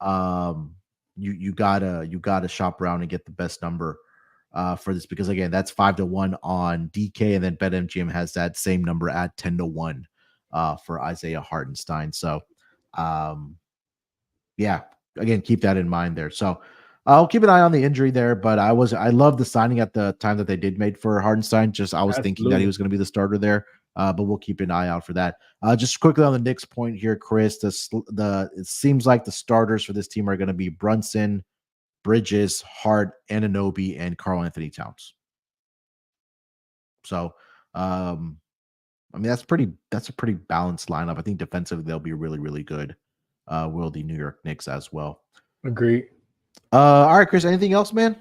um, you gotta shop around and get the best number for this, because again, that's 5-1 on DK, and then BetMGM has that same number at 10-1 for Isaiah Hartenstein. So, um, yeah, again, keep that in mind there. So I'll keep an eye on the injury there, but I love the signing at the time that they did made for Hardenstein. Just I was thinking that he absolutely. was going to be the starter there, but we'll keep an eye out for that. Just quickly on the Knicks point here, Chris, it seems like the starters for this team are going to be Brunson, Bridges, Hart, Anunoby, and Karl Anthony Towns. So, I mean, that's a pretty balanced lineup. I think defensively they'll be really, really good. Will the New York Knicks as well. Agreed. All right, Chris, anything else, man?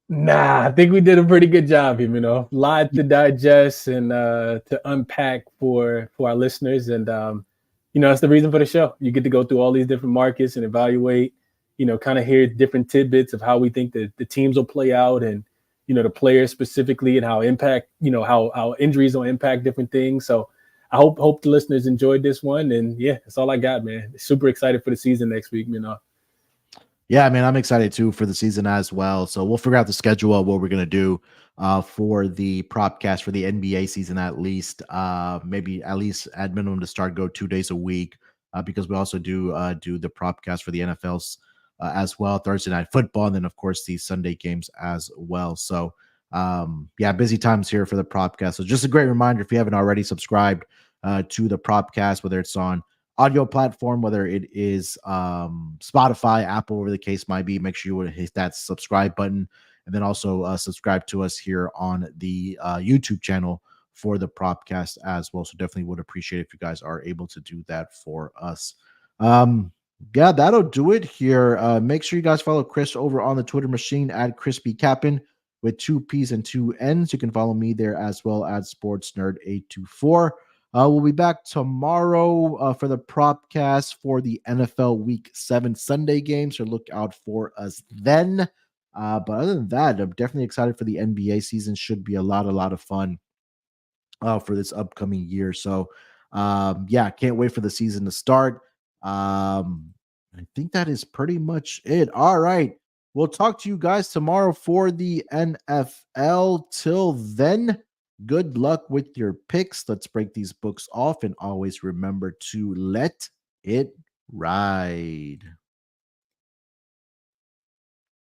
Nah, I think we did a pretty good job here, lot to digest and to unpack for our listeners. And that's the reason for the show. You get to go through all these different markets and evaluate, kind of hear different tidbits of how we think that the teams will play out, and the players specifically, and how impact, how injuries will impact different things. So I hope the listeners enjoyed this one. And yeah, that's all I got, man. Super excited for the season next week, Yeah, man, I'm excited too for the season as well. So we'll figure out the schedule of what we're gonna do for the Propcast for the NBA season, at least. Maybe at least at minimum to start go 2 days a week, because we also do the Propcast for the NFLs as well, Thursday night football, and then of course the Sunday games as well. So yeah, busy times here for the Propcast. So just a great reminder, if you haven't already subscribed to the Propcast, whether it's on audio platform, whether it is Spotify, Apple, whatever the case might be, make sure you would hit that subscribe button, and then also subscribe to us here on the YouTube channel for the Propcast as well. So definitely would appreciate if you guys are able to do that for us. Yeah, that'll do it here. Make sure you guys follow Chris over on the Twitter machine at ChrisBeCappinn with 2 P's and 2 N's. You can follow me there as well at SportsNerd824. We'll be back tomorrow for the Propcast for the NFL Week 7 Sunday game, so look out for us then. But other than that, I'm definitely excited for the NBA season. Should be a lot of fun for this upcoming year. So, yeah, can't wait for the season to start. I think that is pretty much it. All right. We'll talk to you guys tomorrow for the NFL. Till then, good luck with your picks. Let's break these books off, and always remember to let it ride.